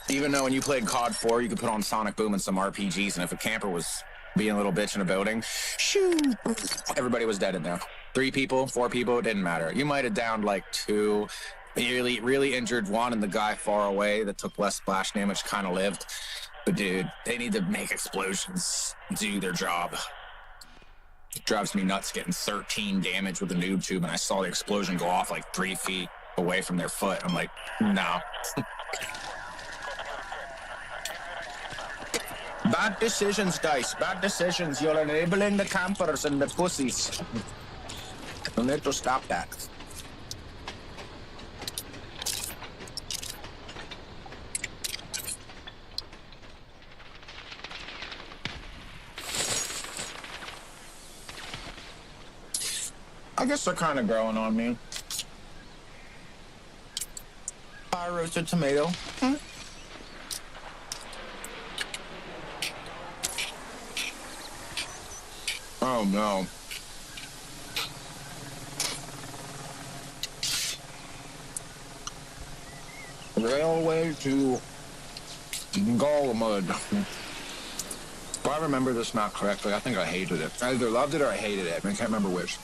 Even though when you played COD 4, you could put on Sonic Boom and some RPGs, and if a camper was being a little bitch in a building, shoo, everybody was dead in there. 3 people, 4 people, it didn't matter. You might have downed like 2, really injured 1, and the guy far away that took less splash damage kind of lived. But dude, they need to make explosions do their job. It drives me nuts getting 13 damage with a noob tube, and I saw the explosion go off like 3 feet away from their foot. I'm like, no. Bad decisions, Dice. Bad decisions. You're enabling the campers and the pussies. You need to stop that. I guess they're kind of growing on me. Roasted tomato. Oh no. Railway to Golemud. If I remember this map correctly, I think I hated it. I either loved it or I hated it. I can't remember which.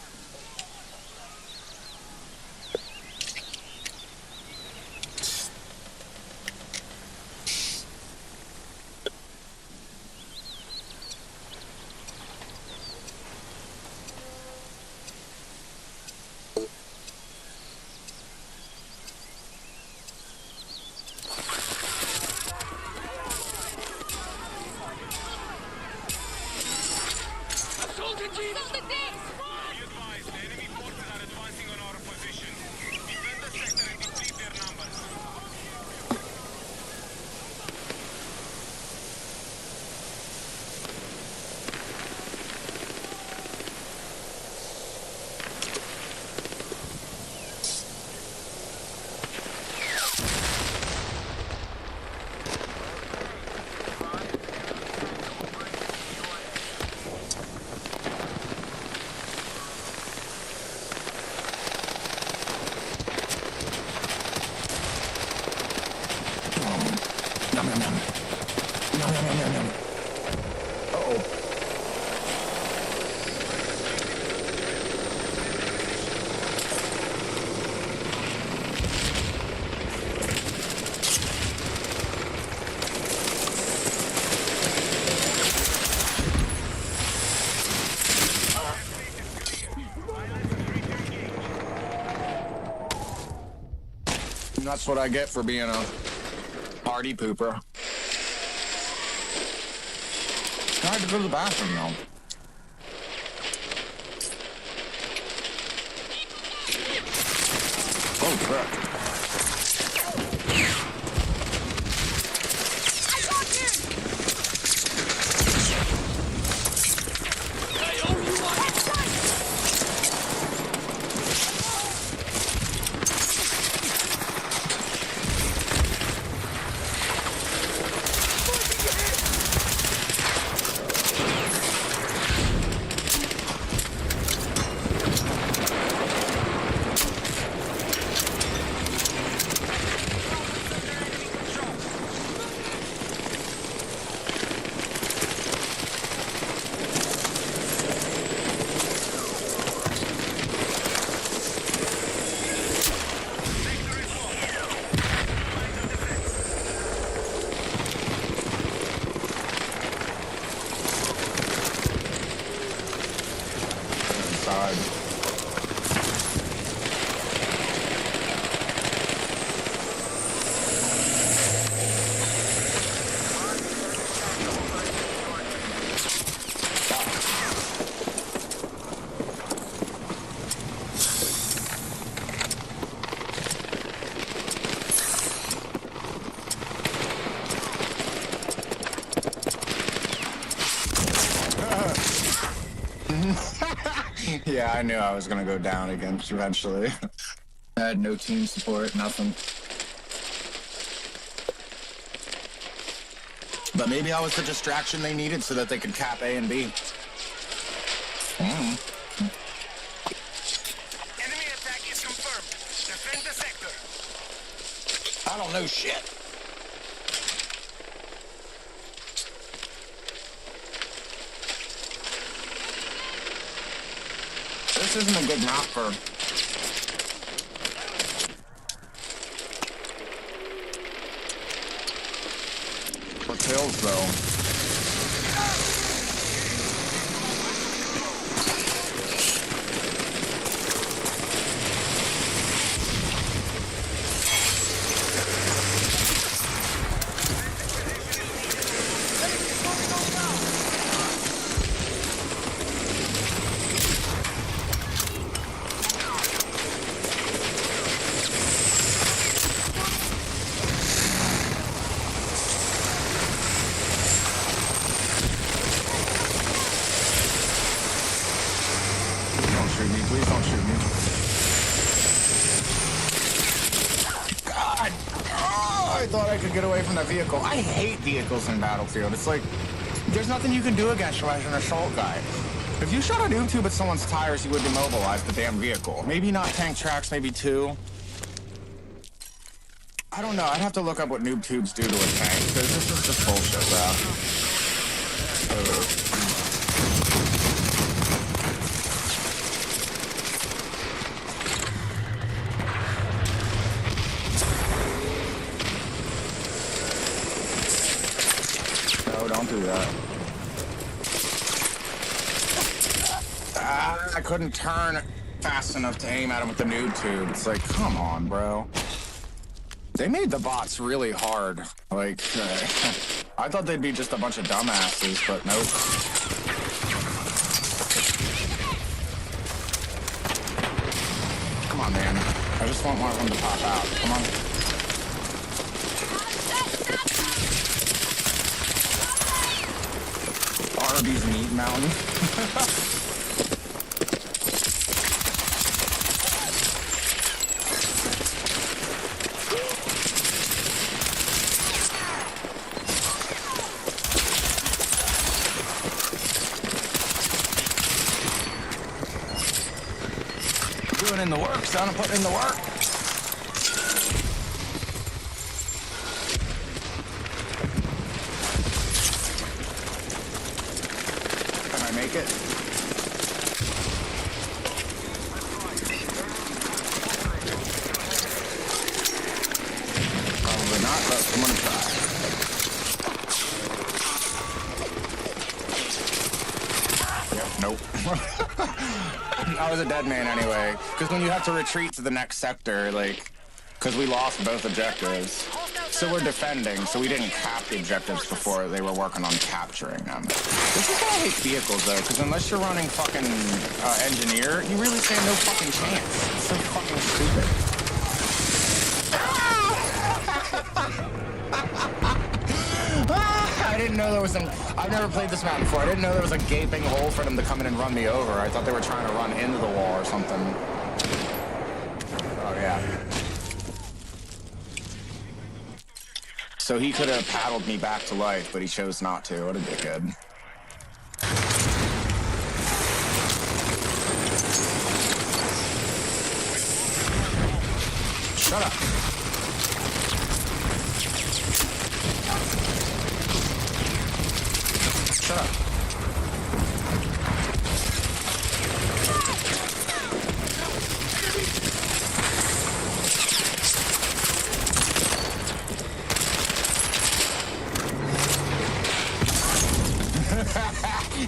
That's what I get for being a party pooper. I had to go to the bathroom now. Oh, crap. Yeah, I knew I was gonna go down again eventually. I had no team support, nothing. But maybe I was the distraction they needed so that they could cap A and B. Enemy attack is confirmed. Defend the sector. I don't know shit. This isn't a good map for kills, though. Please don't shoot me. God! Oh, I thought I could get away from that vehicle. I hate vehicles in Battlefield. It's like, there's nothing you can do against you as an assault guy. If you shot a noob tube at someone's tires, you would demobilize the damn vehicle. Maybe not tank tracks, maybe two. I don't know. I'd have to look up what noob tubes do to a tank, because this is just bullshit, bro. No, don't do that. I couldn't turn fast enough to aim at him with the noob tube. It's like, come on, bro. They made the bots really hard. Like, I thought they'd be just a bunch of dumbasses, but nope. Come on, man. I just want one of them to pop out. Come on. Arby's Meat Mountain. Doing in the work, son. I'm putting in the work. Can I make it? Probably not, but I'm gonna try. Yep, nope. I was a dead man anyway. Because when you have to retreat to the next sector, like, because we lost both objectives. So we're defending, so we didn't cap the objectives before they were working on capturing them. This is why I hate vehicles, though, because unless you're running fucking engineer, you really stand no fucking chance. It's so fucking stupid. I didn't know there was I've never played this map before. I didn't know there was a gaping hole for them to come in and run me over. I thought they were trying to run into the wall or something. Oh, yeah. So he could have paddled me back to life, but he chose not to. What a dickhead. Shut up. Shut up.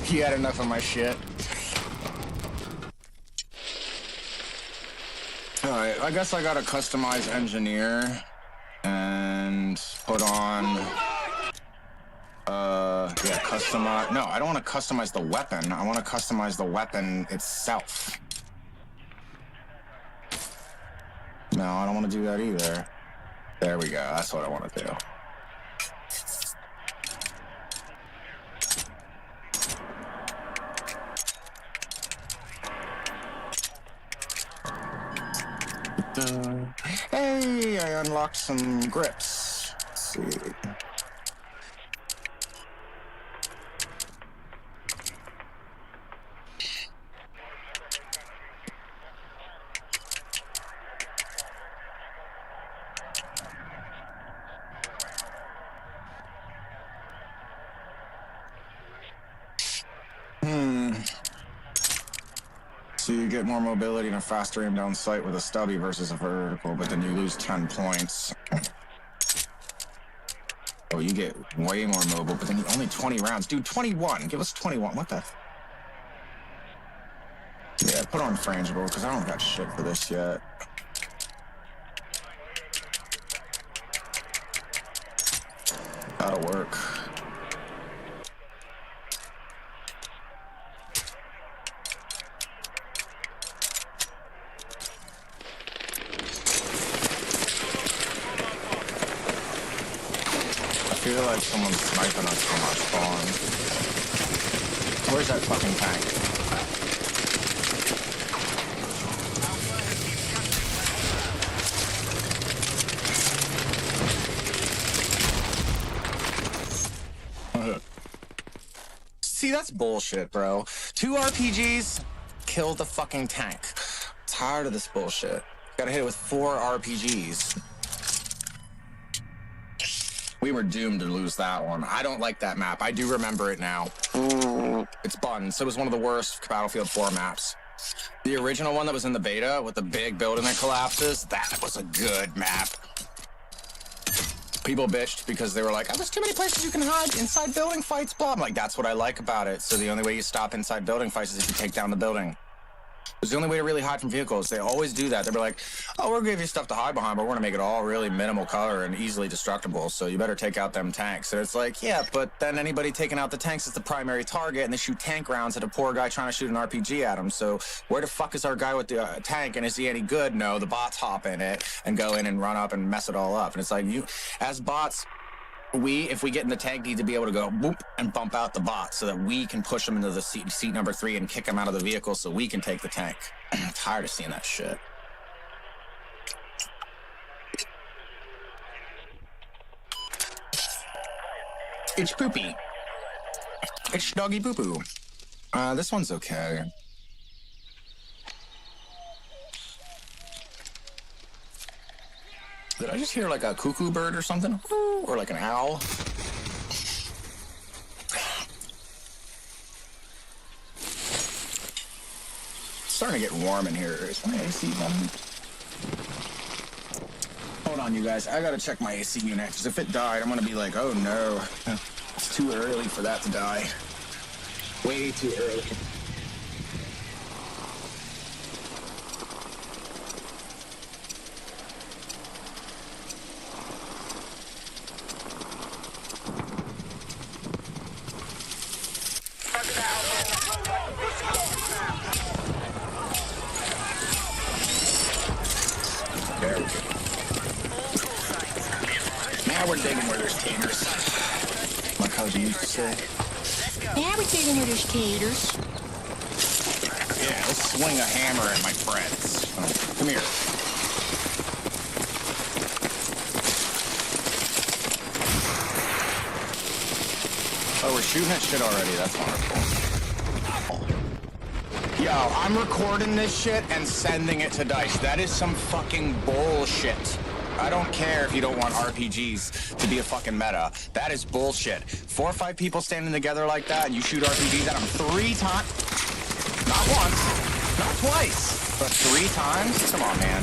He had enough of my shit. Alright, I guess I gotta customize engineer and put on yeah, customize. No, I don't want to customize the weapon. I want to customize the weapon itself. No, I don't want to do that either. There we go. That's what I want to do. Hey, I unlocked some grips. Let's see. So you get more mobility and a faster aim down sight with a stubby versus a vertical, but then you lose 10 points. Oh, you get way more mobile, but then you only 20 rounds. Dude, 21. Give us 21. What the? Yeah, put on frangible, because I don't got shit for this yet. That'll work. I feel like someone's sniping us from our spawn. Where's that fucking tank? See, that's bullshit, bro. 2 RPGs killed the fucking tank. Tired of this bullshit. Gotta hit it with 4 RPGs. We were doomed to lose that one. I don't like that map. I do remember it now. It's buns. It was one of the worst Battlefield 4 maps. The original one that was in the beta with the big building that collapses, that was a good map. People bitched because they were like, oh, there's too many places you can hide inside building fights, blah. I'm like, that's what I like about it. So the only way you stop inside building fights is if you take down the building. It's the only way to really hide from vehicles. They always do that. They'll be like, oh, we're going to give you stuff to hide behind, but we're going to make it all really minimal color and easily destructible, so you better take out them tanks. And it's like, yeah, but then anybody taking out the tanks is the primary target, and they shoot tank rounds at a poor guy trying to shoot an RPG at him. So where the fuck is our guy with the tank, and is he any good? No, the bots hop in it and go in and run up and mess it all up. And it's like, you, as bots... if we get in the tank, need to be able to go boop and bump out the bot so that we can push them into the seat number 3 and kick them out of the vehicle so we can take the tank. I'm tired of seeing that shit. It's poopy. It's doggy poo poo. This one's okay. Did I just hear like a cuckoo bird or something? Or like an owl? It's starting to get warm in here. Is my AC running? Hold on, you guys. I gotta check my AC unit, because if it died, I'm gonna be like, oh no. It's too early for that to die. Way too early. There we go. Now we're digging where there's taters. Like how you used to say. Now we're digging where there's taters. Yeah, let's swing a hammer at my friends. Oh, come here. Oh, we're shooting at shit already. That's wonderful. Yo, I'm recording this shit and sending it to Dice. That is some fucking bullshit. I don't care if you don't want RPGs to be a fucking meta. That is bullshit. 4 or 5 people standing together like that, and you shoot RPGs at them 3 times. Not once, not twice, but 3 times? Come on, man.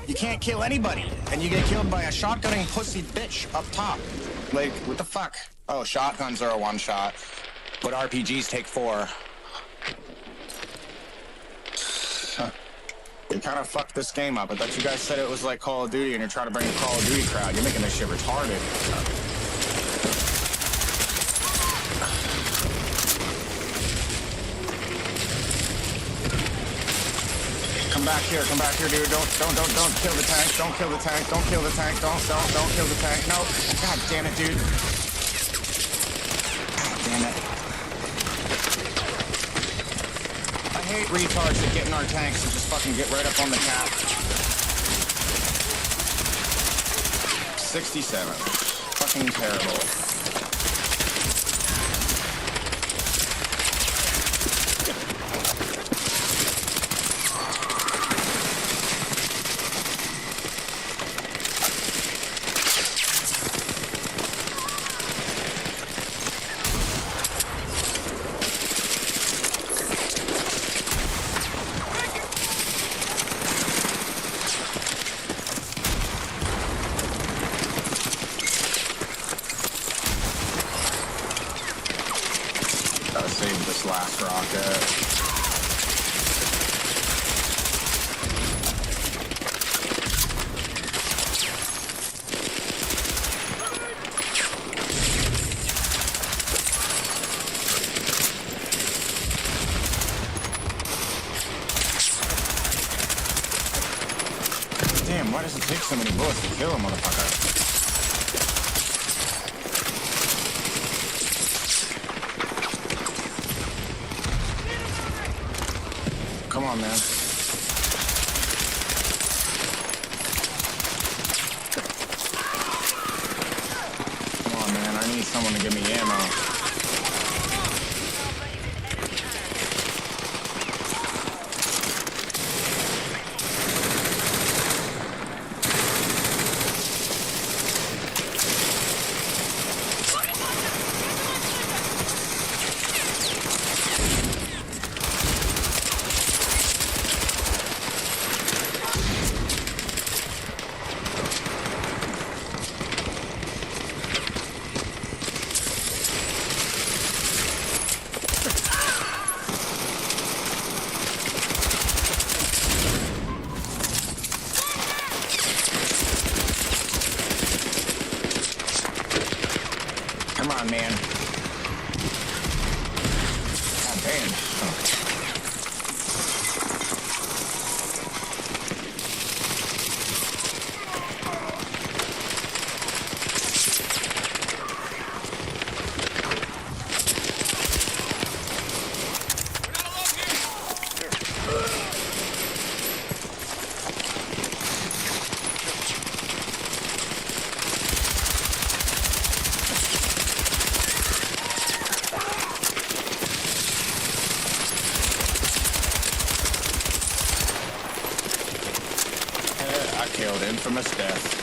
You can't kill anybody, and you get killed by a shotgunning pussy bitch up top. Like, what the fuck? Oh, shotguns are a one-shot, but RPGs take 4. Huh. You kind of fucked this game up. I thought you guys said it was like Call of Duty, and you're trying to bring a Call of Duty crowd. You're making this shit retarded. Come back here, dude. Don't kill the tank. Don't kill the tank. Don't kill the tank. Don't kill the tank. No. God damn it, dude. God damn it. I hate retards that get in our tanks and just fucking get right up on the cap. 67. Fucking terrible. Gotta save this last rocket. Damn, why does it take so many bullets to kill a motherfucker? Come on, man. Come on, man. I need someone to give me ammo. Come on, man. God damn. Oh. I killed infamous death.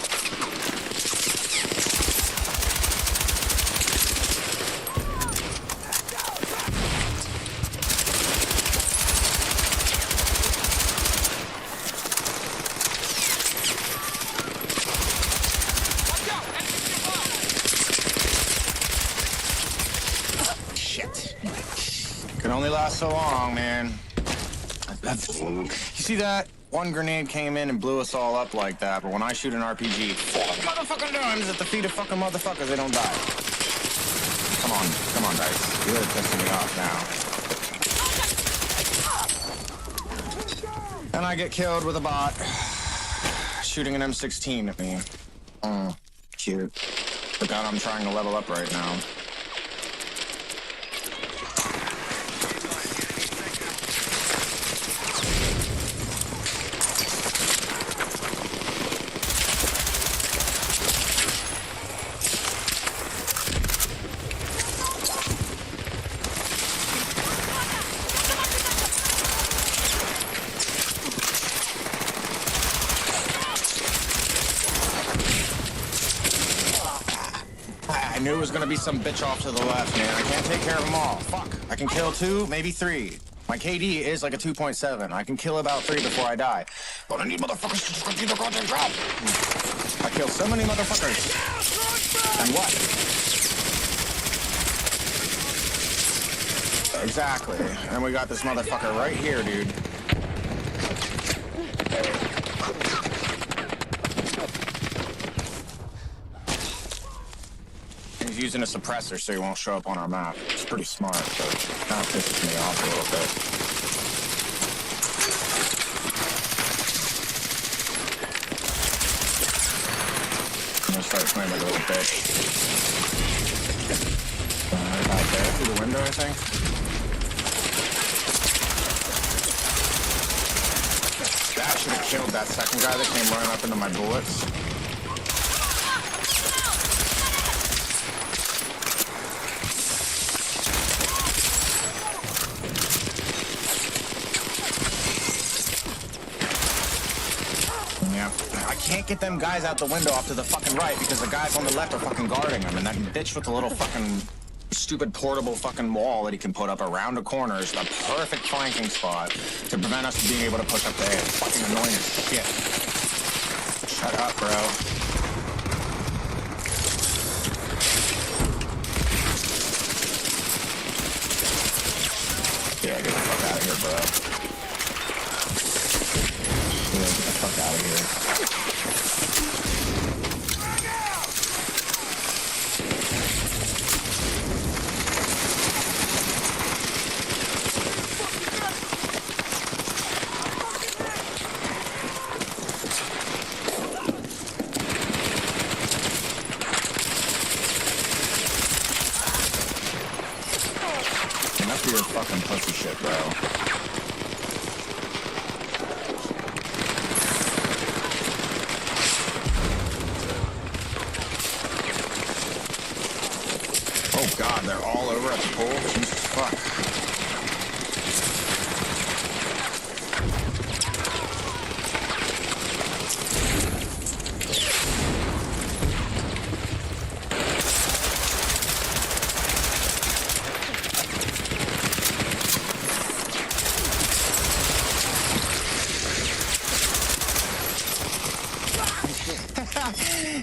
Shit. Can only last so long, man. You see that? One grenade came in and blew us all up like that, but when I shoot an RPG 4 motherfucking times at the feet of fucking motherfuckers, they don't die. Come on, Dice. You're really pissing me off now. And I get killed with a bot shooting an M16 at me. Cute. The gun I'm trying to level up right now. I knew it was gonna be some bitch off to the left, man. I can't take care of them all. Fuck. I can kill 2, maybe 3. My KD is like a 2.7. I can kill about 3 before I die. But I need motherfuckers to just complete the goddamn job. I kill so many motherfuckers. And what? Exactly. And we got this motherfucker right here, dude. He's using a suppressor so he won't show up on our map. It's pretty smart, but it kind of pisses me off a little bit. I'm gonna start playing like a little bitch. Out there through the window, I think. That should have killed that second guy that came running up into my bullets. I can't get them guys out the window off to the fucking right because the guys on the left are fucking guarding them, and that bitch with the little fucking stupid portable fucking wall that he can put up around a corner is the perfect flanking spot to prevent us from being able to push up the edge. It's fucking annoying as shit. Shut up, bro. Yeah, get the fuck out of here, bro. Yeah, get the fuck out of here. Enough of your fucking pussy shit, bro. Oh god, they're all over at the pool? Jesus fuck.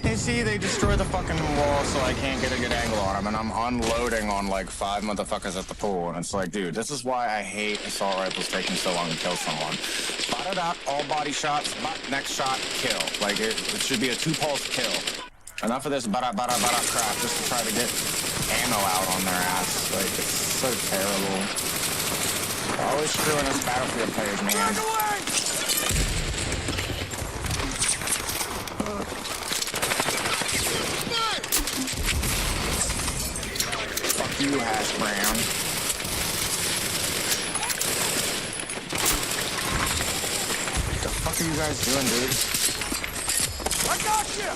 You see, they destroy the fucking wall so I can't get a good angle on them, and I'm unloading on like 5 motherfuckers at the pool, and it's like, dude, this is why I hate assault rifles taking so long to kill someone. Spot it up, all body shots, next shot, kill. Like, it should be a 2-pulse kill. Enough of this crap just to try to get ammo out on their ass. Like, it's so terrible. Always screwing us Battlefield players, man. Fuck you, Hash Brown. What the fuck are you guys doing, dude? I got you!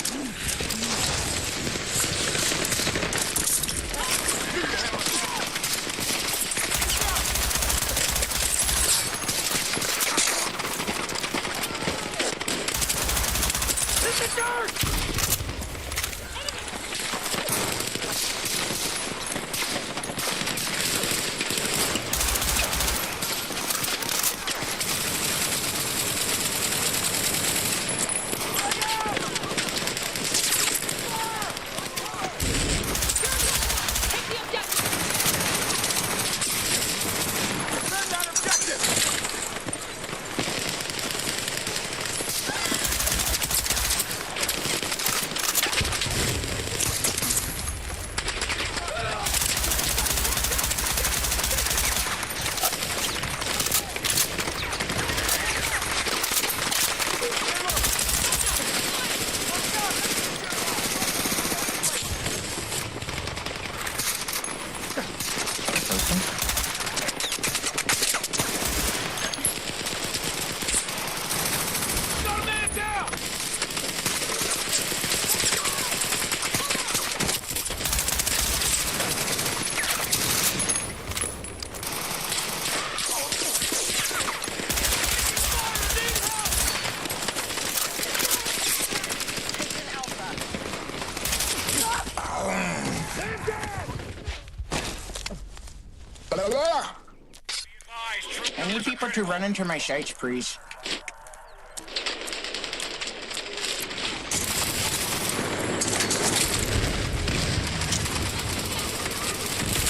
I need people to run into my sights, please.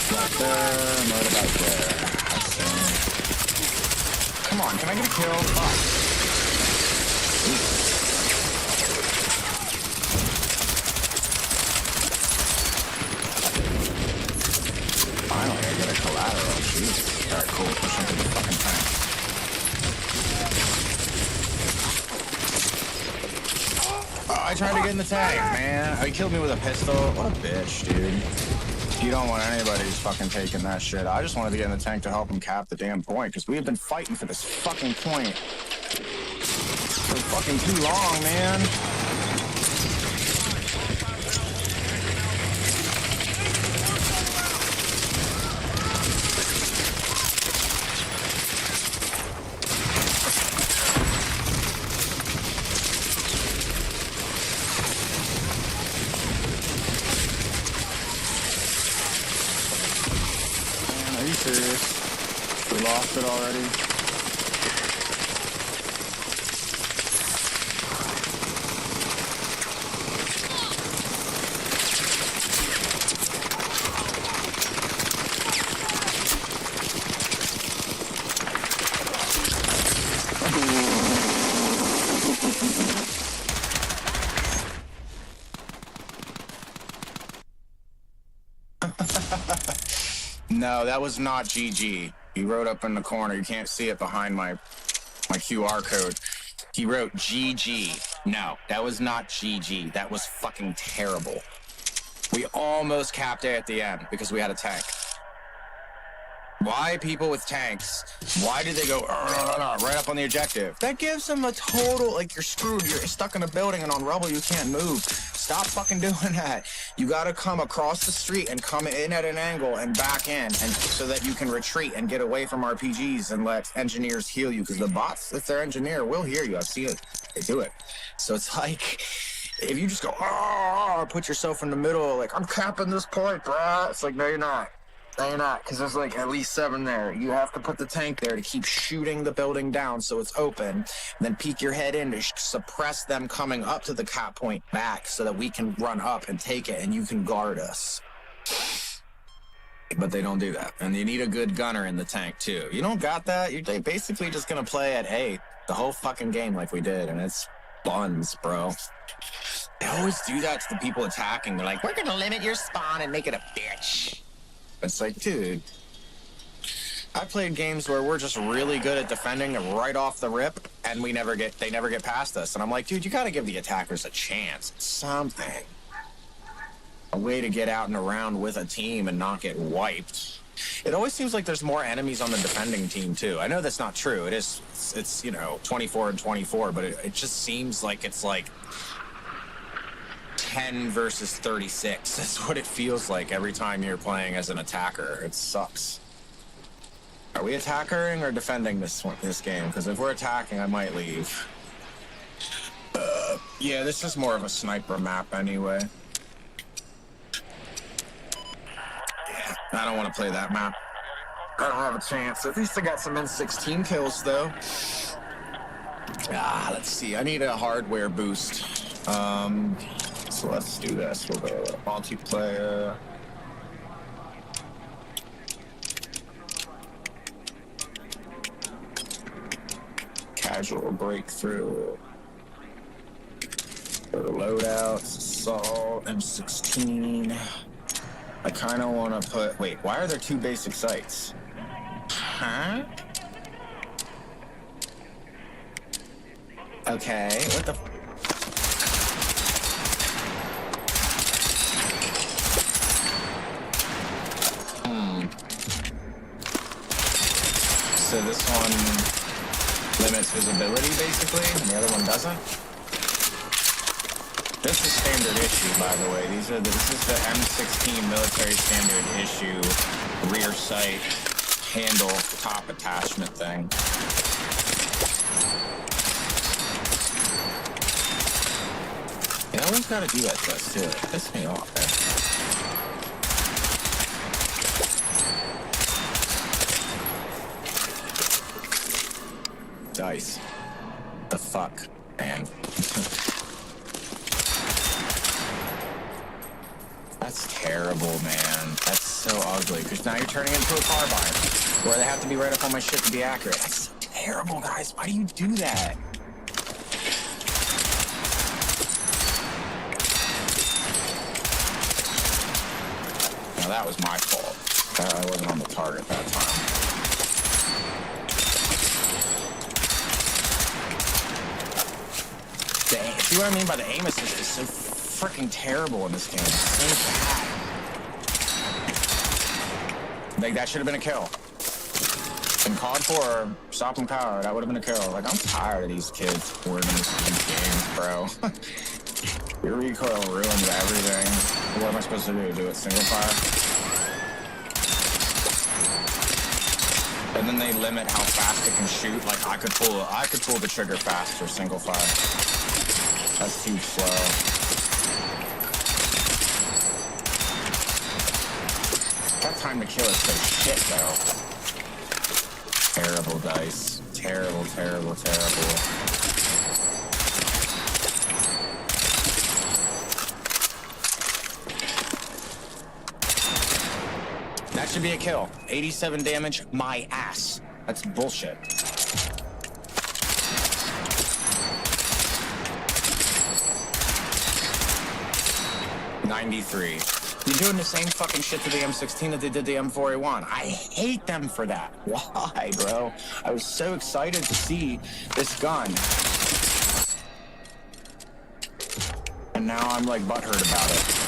About there, mode about there. Come on, can I get a kill? Fuck. Finally, I get a collateral. Jesus. Alright, cool. Push into the fucking tank. Oh, I tried to get in the tank, man. Oh, he killed me with a pistol. What a bitch, dude. You don't want anybody who's fucking taking that shit. I just wanted to get in the tank to help him cap the damn point, because we have been fighting for this fucking point for fucking too long, man. Are you serious? We lost it already? No, that was not GG. He wrote up in the corner. You can't see it behind my QR code. He wrote GG. No, that was not GG. That was fucking terrible. We almost capped it at the end because we had a tank. Why people with tanks, why did they go right up on the objective? That gives them a total, like, you're screwed. You're stuck in a building and on rubble, you can't move. Stop fucking doing that. You gotta come across the street and come in at an angle and back in, and so that you can retreat and get away from RPGs and let engineers heal you, because the bots, if they're engineer, will hear you. I've seen it. They do it. So it's like, if you just go, put yourself in the middle, like, I'm capping this point, bruh. It's like, no, you're not. No, you're not, because there's like at least 7 there. You have to put the tank there to keep shooting the building down so it's open, then peek your head in to suppress them coming up to the cap point back so that we can run up and take it and you can guard us. But they don't do that. And you need a good gunner in the tank, too. You don't got that, you're basically just going to play at A the whole fucking game like we did, and it's buns, bro. They always do that to the people attacking. They're like, we're going to limit your spawn and make it a bitch. It's like, dude, I played games where we're just really good at defending right off the rip, and they never get past us. And I'm like, dude, you got to give the attackers a chance. Something. A way to get out and around with a team and not get wiped. It always seems like there's more enemies on the defending team, too. I know that's not true. It's 24 and 24, but it just seems like it's like 10 versus 36. That's what it feels like every time you're playing as an attacker. It sucks. Are we attackering or defending this game? Because if we're attacking, I might leave. Yeah, this is more of a sniper map anyway. Yeah, I don't want to play that map. I don't have a chance. At least I got some N16 kills, though. Let's see. I need a hardware boost. So let's do this. We'll go multiplayer. Casual breakthrough. Go to loadouts, assault, M16. I kind of want to put... Wait, why are there two basic sites? Huh? Okay, what the... So this one limits visibility, basically, and the other one doesn't? This is standard issue, by the way. This is the M16 military standard issue rear sight handle top attachment thing. You always gotta do that to us, too. It pisses me off, man. Dice. The fuck, man. That's terrible, man. That's so ugly. Because now you're turning into a carbine, where they have to be right up on my shit to be accurate. That's so terrible, guys. Why do you do that? Now that was my fault. I wasn't on the target that time. Dang. See what I mean by the aim assist is so freaking terrible in this game. It's so bad. Like, that should have been a kill. In COD 4, stop and power, that would have been a kill. Like, I'm tired of these kids wording these games, bro. Your recoil ruins everything. What am I supposed to do? Do it single fire? And then they limit how fast it can shoot. Like, I could pull the trigger faster single fire. That's too slow. That time to kill is so shit, though. Terrible dice. Terrible, terrible, terrible. That should be a kill. 87 damage, my ass. That's bullshit. '93. You're doing the same fucking shit to the M16 that they did the M4A1. I hate them for that. Why, bro? I was so excited to see this gun. And now I'm like butthurt about it.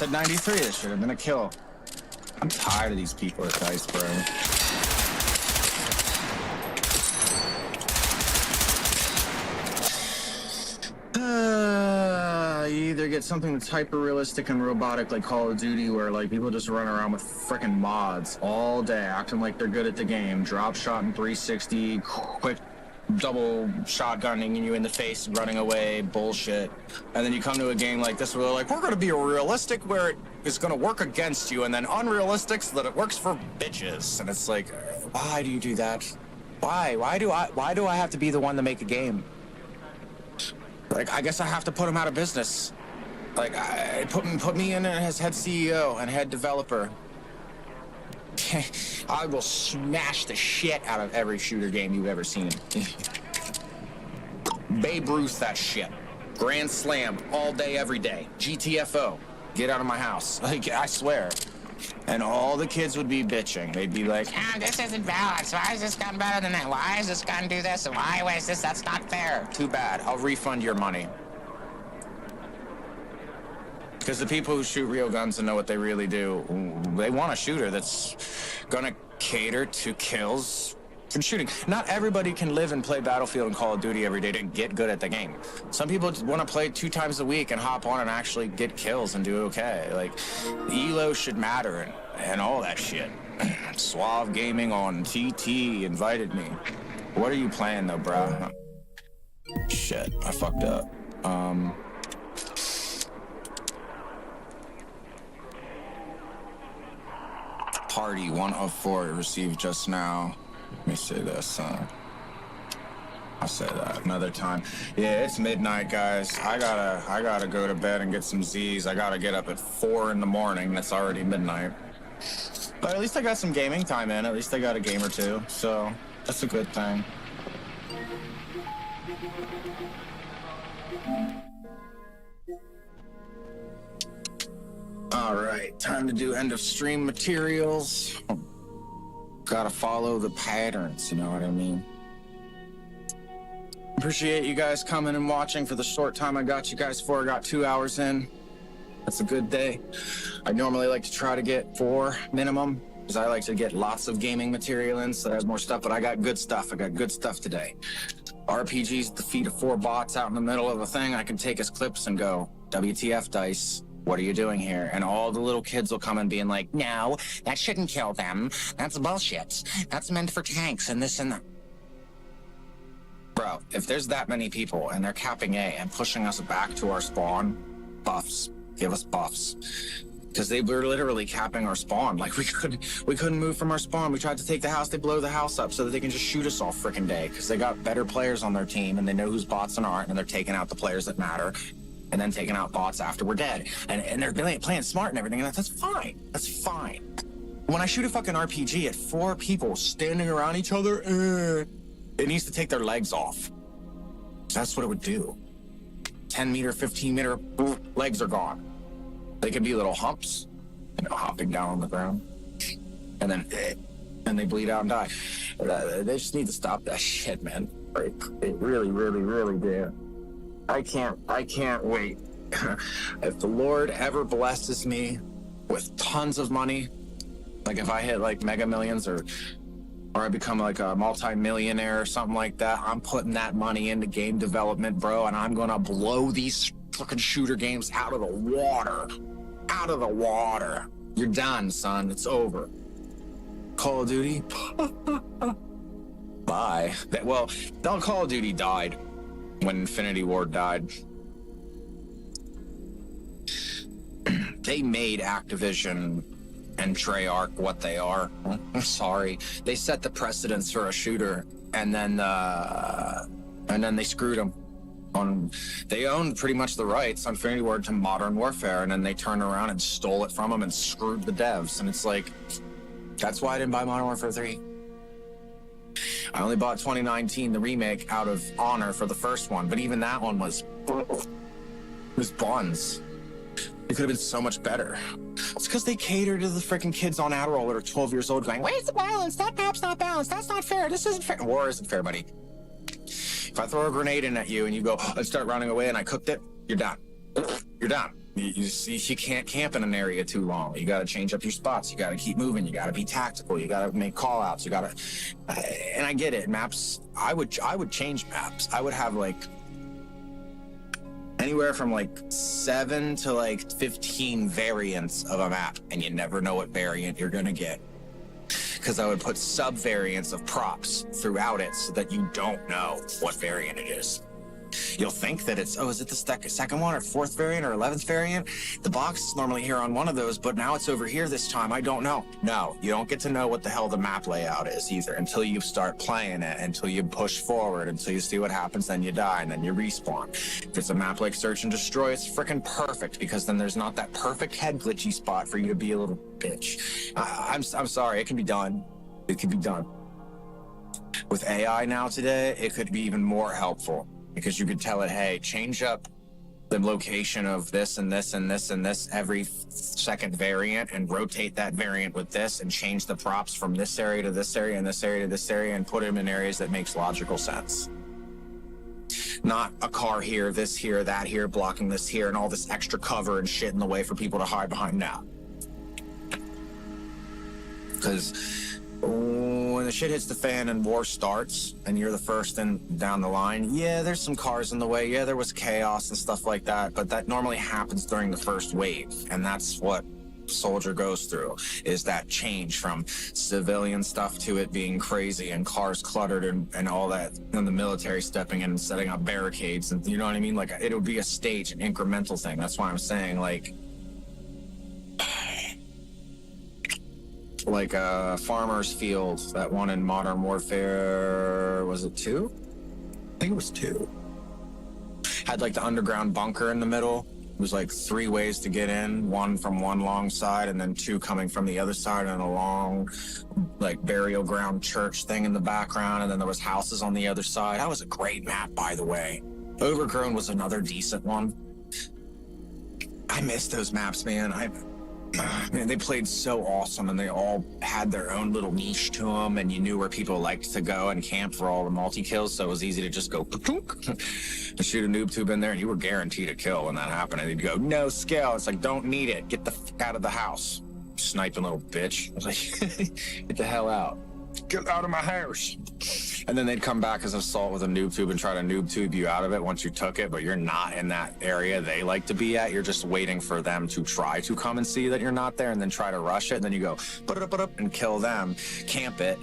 said 93. This should have been a kill. I'm tired of these people at Dice, bro. You either get something that's hyper realistic and robotic like Call of Duty, where like people just run around with freaking mods all day acting like they're good at the game, drop shot in 360, quick double shotgunning you in the face, running away, bullshit. And then you come to a game like this where they're like, we're going to be realistic where it is going to work against you, and then unrealistic so that it works for bitches. And it's like, why do you do that? Why do I have to be the one to make a game? Like, I guess I have to put him out of business. Like, put me in as head CEO and head developer. I will smash the shit out of every shooter game you've ever seen. Babe Ruth that shit. Grand Slam all day, every day. GTFO. Get out of my house. Like, I swear. And all the kids would be bitching. They'd be like, this isn't balanced. Why is this gun better than that? Why is this gun do this? And why is this? That's not fair. Too bad. I'll refund your money. Because the people who shoot real guns and know what they really do, they want a shooter that's gonna cater to kills and shooting. Not everybody can live and play Battlefield and Call of Duty every day to get good at the game. Some people want to play 2 times a week and hop on and actually get kills and do okay. Like, ELO should matter and all that shit. Suave Gaming on TT invited me. What are you playing though, bro? Shit, I fucked up. Party 1 of 4 received just now. Let me say this. I'll say that another time. Yeah, it's midnight, guys. I gotta go to bed and get some Z's. I gotta get up at 4 in the morning. It's already midnight. But at least I got some gaming time in. At least I got a game or two. So that's a good thing. All right, time to do end of stream materials. Gotta follow the patterns, you know what I mean? Appreciate you guys coming and watching for the short time I got you guys for. I got 2 hours in. That's a good day. I normally like to try to get 4 minimum, because I like to get lots of gaming material in, so there's more stuff, but I got good stuff. I got good stuff today. RPGs at the feet of 4 bots out in the middle of a thing. I can take as clips and go, WTF, Dice. What are you doing here? And all the little kids will come and being like, no, that shouldn't kill them. That's bullshit. That's meant for tanks and this and that. Bro, if there's that many people and they're capping A and pushing us back to our spawn, buffs. Give us buffs. Because they were literally capping our spawn. Like, we couldn't move from our spawn. We tried to take the house. They blow the house up so that they can just shoot us all freaking day. Because they got better players on their team and they know who's bots and aren't, and they're taking out the players that matter. And then taking out bots after we're dead. And they're playing smart and everything, and that's fine. That's fine. When I shoot a fucking RPG at 4 people standing around each other, it needs to take their legs off. That's what it would do. 10 meter, 15 meter, legs are gone. They could be little humps, you know, hopping down on the ground. And then they bleed out and die. They just need to stop that shit, man. Like, they really, really, really do. I can't wait. If the Lord ever blesses me with tons of money, like if I hit like mega millions or I become like a multi-millionaire or something like that, I'm putting that money into game development, bro, and I'm gonna blow these fucking shooter games out of the water. Out of the water. You're done, son. It's over. Call of Duty? Bye. Well, Call of Duty died when Infinity Ward died. They made Activision and Treyarch what they are. I'm sorry. They set the precedence for a shooter, and then they screwed them. They owned pretty much the rights on Infinity Ward to Modern Warfare, and then they turned around and stole it from them and screwed the devs. And it's like, that's why I didn't buy Modern Warfare 3. I only bought 2019, the remake, out of honor for the first one, but even that one was buns. It could have been so much better. It's because they cater to the freaking kids on Adderall that are 12 years old going, where's the balance? That map's not balanced. That's not fair. This isn't fair. War isn't fair, buddy. If I throw a grenade in at you and you go and start running away and I cooked it, you're done. You're done. You can't camp in an area too long. You got to change up your spots. You got to keep moving. You got to be tactical. You got to make call outs. You got to, and I get it. Maps, I would change maps. I would have like anywhere from like 7 to like 15 variants of a map, and you never know what variant you're going to get. Because I would put sub variants of props throughout it so that you don't know what variant it is. You'll think that it's, is it the second one or 4th variant or 11th variant? The box is normally here on one of those, but now it's over here this time. I don't know. No, you don't get to know what the hell the map layout is either until you start playing it, until you push forward, until you see what happens, then you die, and then you respawn. If it's a map like Search and Destroy, it's freaking perfect because then there's not that perfect head glitchy spot for you to be a little bitch. I'm sorry, it can be done. It can be done. With AI now today, it could be even more helpful. Because you could tell it, hey, change up the location of this and this and this and this every second variant and rotate that variant with this and change the props from this area to this area and this area to this area and put them in areas that makes logical sense. Not a car here, this here, that here, blocking this here, and all this extra cover and shit in the way for people to hide behind now. Because when the shit hits the fan and war starts and you're the first in down the line, yeah, there's some cars in the way. Yeah, there was chaos and stuff like that, but that normally happens during the first wave. And that's what Soldier goes through, is that change from civilian stuff to it being crazy and cars cluttered and all that, and the military stepping in and setting up barricades. And you know what I mean? Like, it would be a stage, an incremental thing. That's why I'm saying, like Farmer's Field, that one in Modern Warfare, was it 2? I think it was 2. Had like the underground bunker in the middle. It was like 3 ways to get in, one from one long side and then 2 coming from the other side, and a long like burial ground church thing in the background, and then there was houses on the other side. That was a great map, by the way. Overgrown was another decent one. I miss those maps, man. Man, they played so awesome, and they all had their own little niche to them, and you knew where people liked to go and camp for all the multi-kills, so it was easy to just go and shoot a noob tube in there, and you were guaranteed a kill when that happened, and they'd go, no skill. It's like, don't need it. Get the fuck out of the house. Sniping little bitch. I was like, get the hell out. Get out of my house. And then they'd come back as assault with a noob tube and try to noob tube you out of it once you took it, but you're not in that area they like to be at. You're just waiting for them to try to come and see that you're not there and then try to rush it. And then you go, put up and kill them, camp it,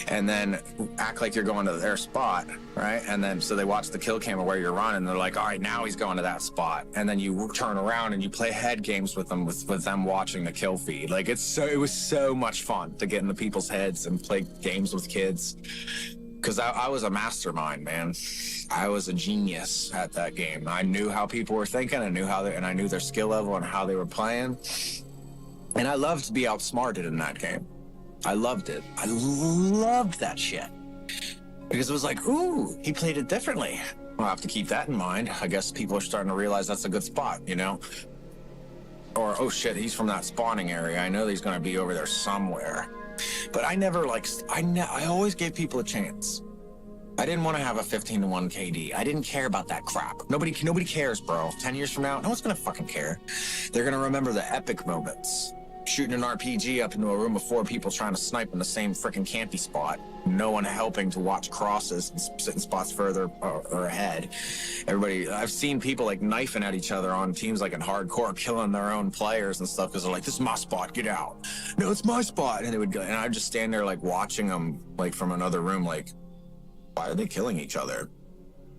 and then act like you're going to their spot, right? And then so they watch the kill cam of where you're running. And they're like, all right, now he's going to that spot. And then you turn around and you play head games with them, with them watching the kill feed. Like, it was so much fun to get into people's heads and play games with kids. Because I was a mastermind, man. I was a genius at that game. I knew how people were thinking. I knew their skill level and how they were playing. And I loved to be outsmarted in that game. I loved it. I loved that shit. Because it was like, ooh, he played it differently. I'll have to keep that in mind. I guess people are starting to realize that's a good spot, you know? Or, oh shit, he's from that spawning area. I know he's going to be over there somewhere. But I never I always gave people a chance. I didn't want to have a 15-1 KD. I didn't care about that crap. Nobody cares, bro. 10 years from now, no one's gonna fucking care. They're gonna remember the epic moments. Shooting an RPG up into a room of 4 people trying to snipe in the same freaking campy spot. No one helping to watch crosses and sit in spots further or ahead. I've seen people like knifing at each other on teams like in hardcore, killing their own players and stuff because they're like, this is my spot, get out. No, it's my spot. And they would go, and I'd just stand there like watching them like from another room, like, why are they killing each other?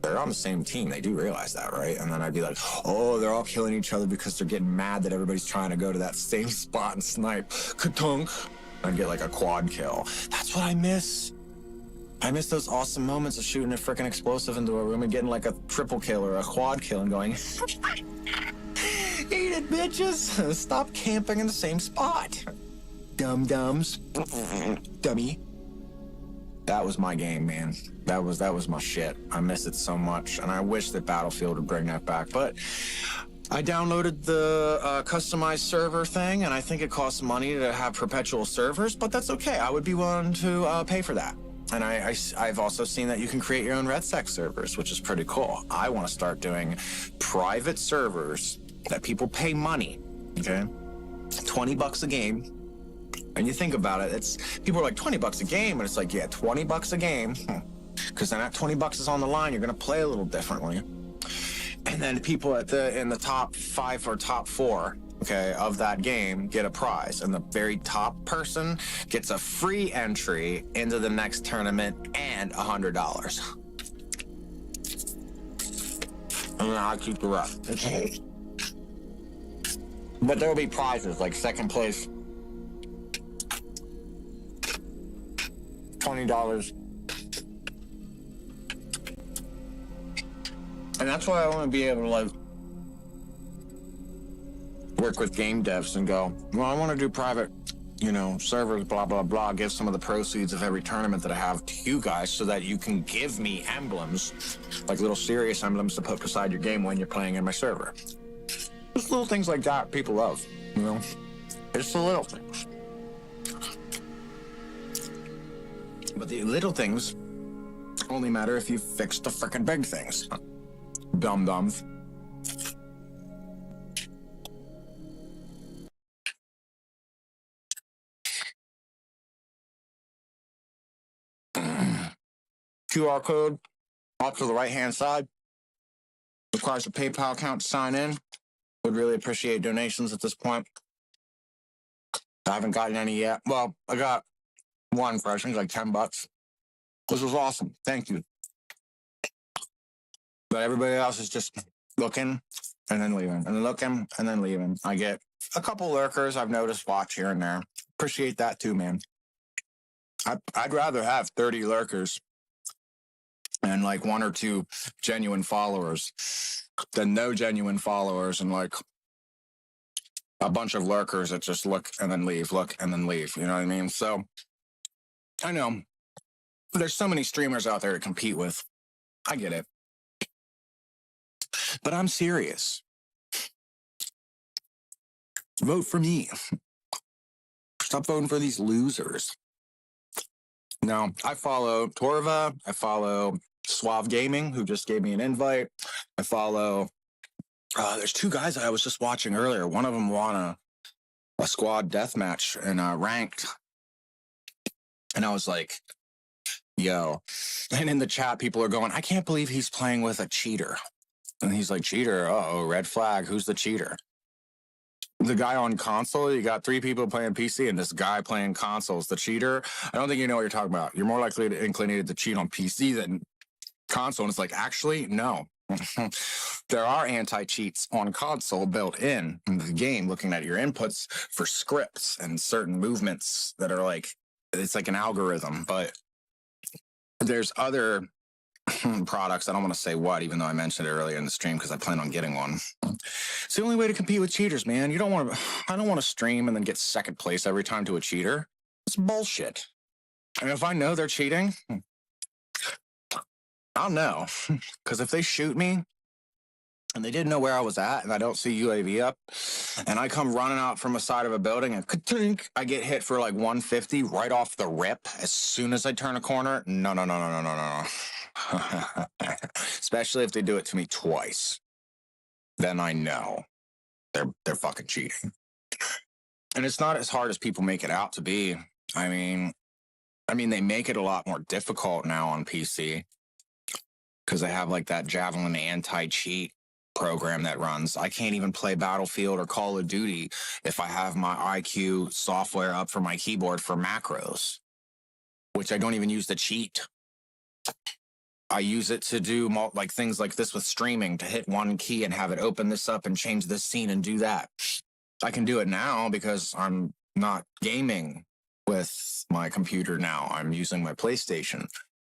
They're on the same team. They do realize that, right? And then I'd be like, oh, they're all killing each other because they're getting mad that everybody's trying to go to that same spot and snipe. Ka-tunk. I'd get like a quad kill. That's what I miss. I miss those awesome moments of shooting a freaking explosive into a room and getting like a triple kill or a quad kill and going, eat it, bitches. Stop camping in the same spot. Dum-dums. Dummy. That was my game, man. That was my shit. I miss it so much, and I wish that Battlefield would bring that back. But I downloaded the customized server thing, and I think it costs money to have perpetual servers, but that's okay. I would be willing to pay for that. And I've also seen that you can create your own RedSec servers, which is pretty cool. I want to start doing private servers that people pay money, okay? $20 a game. And you think about it, it's people are like $20 a game, and it's like, yeah, $20 a game. Because then that $20 is on the line, you're gonna play a little differently. And then people in the top 5 or top 4, okay, of that game get a prize, and the very top person gets a free entry into the next tournament and $100. And then I'll keep the rest. But there will be prizes like second place, $20. And that's why I want to be able to like work with game devs and go, well, I want to do private, servers, blah, blah, blah, give some of the proceeds of every tournament that I have to you guys so that you can give me emblems, like little serious emblems to put beside your game when you're playing in my server. Just little things like that people love, It's the little things. But the little things only matter if you fix the frickin' big things. Dum-dums. QR code off to the right-hand side. Requires a PayPal account to sign in. Would really appreciate donations at this point. I haven't gotten any yet. Well, I got one for I think like $10. This was awesome. Thank you. But everybody else is just looking and then leaving, and looking and then leaving. I get a couple lurkers I've noticed watch here and there. Appreciate that too, man. I'd rather have 30 lurkers and like 1 or 2 genuine followers than no genuine followers and like a bunch of lurkers that just look and then leave, look and then leave. You know what I mean? So I know there's so many streamers out there to compete with. I get it. But I'm serious. Vote for me. Stop voting for these losers. Now, I follow Torva. I follow Suave Gaming, who just gave me an invite. I follow... there's 2 guys I was just watching earlier. One of them won a squad deathmatch and ranked. And I was like, yo. And in the chat, people are going, I can't believe he's playing with a cheater. And he's like, cheater? Uh-oh, red flag. Who's the cheater? The guy on console, you got 3 people playing PC, and this guy playing console's the cheater. I don't think you know what you're talking about. You're more likely to inclinated to cheat on PC than console. And it's like, actually, no. There are anti-cheats on console built in the game, looking at your inputs for scripts and certain movements that are like, it's like an algorithm. But there's other products. I don't want to say what, even though I mentioned it earlier in the stream because I plan on getting one. It's the only way to compete with cheaters, man. I don't want to stream and then get second place every time to a cheater. It's bullshit. And if I know they're cheating, I'll know. Because if they shoot me and they didn't know where I was at and I don't see UAV up and I come running out from a side of a building and ka-tink, I get hit for like 150 right off the rip as soon as I turn a corner. No. Especially if they do it to me twice. Then I know they're fucking cheating. And it's not as hard as people make it out to be. I mean, they make it a lot more difficult now on PC because they have like that Javelin anti-cheat program that runs. I can't even play Battlefield or Call of Duty if I have my IQ software up for my keyboard for macros, which I don't even use to cheat. I use it to do like things like this with streaming, to hit one key and have it open this up and change this scene and do that. I can do it now because I'm not gaming with my computer now. I'm using my PlayStation.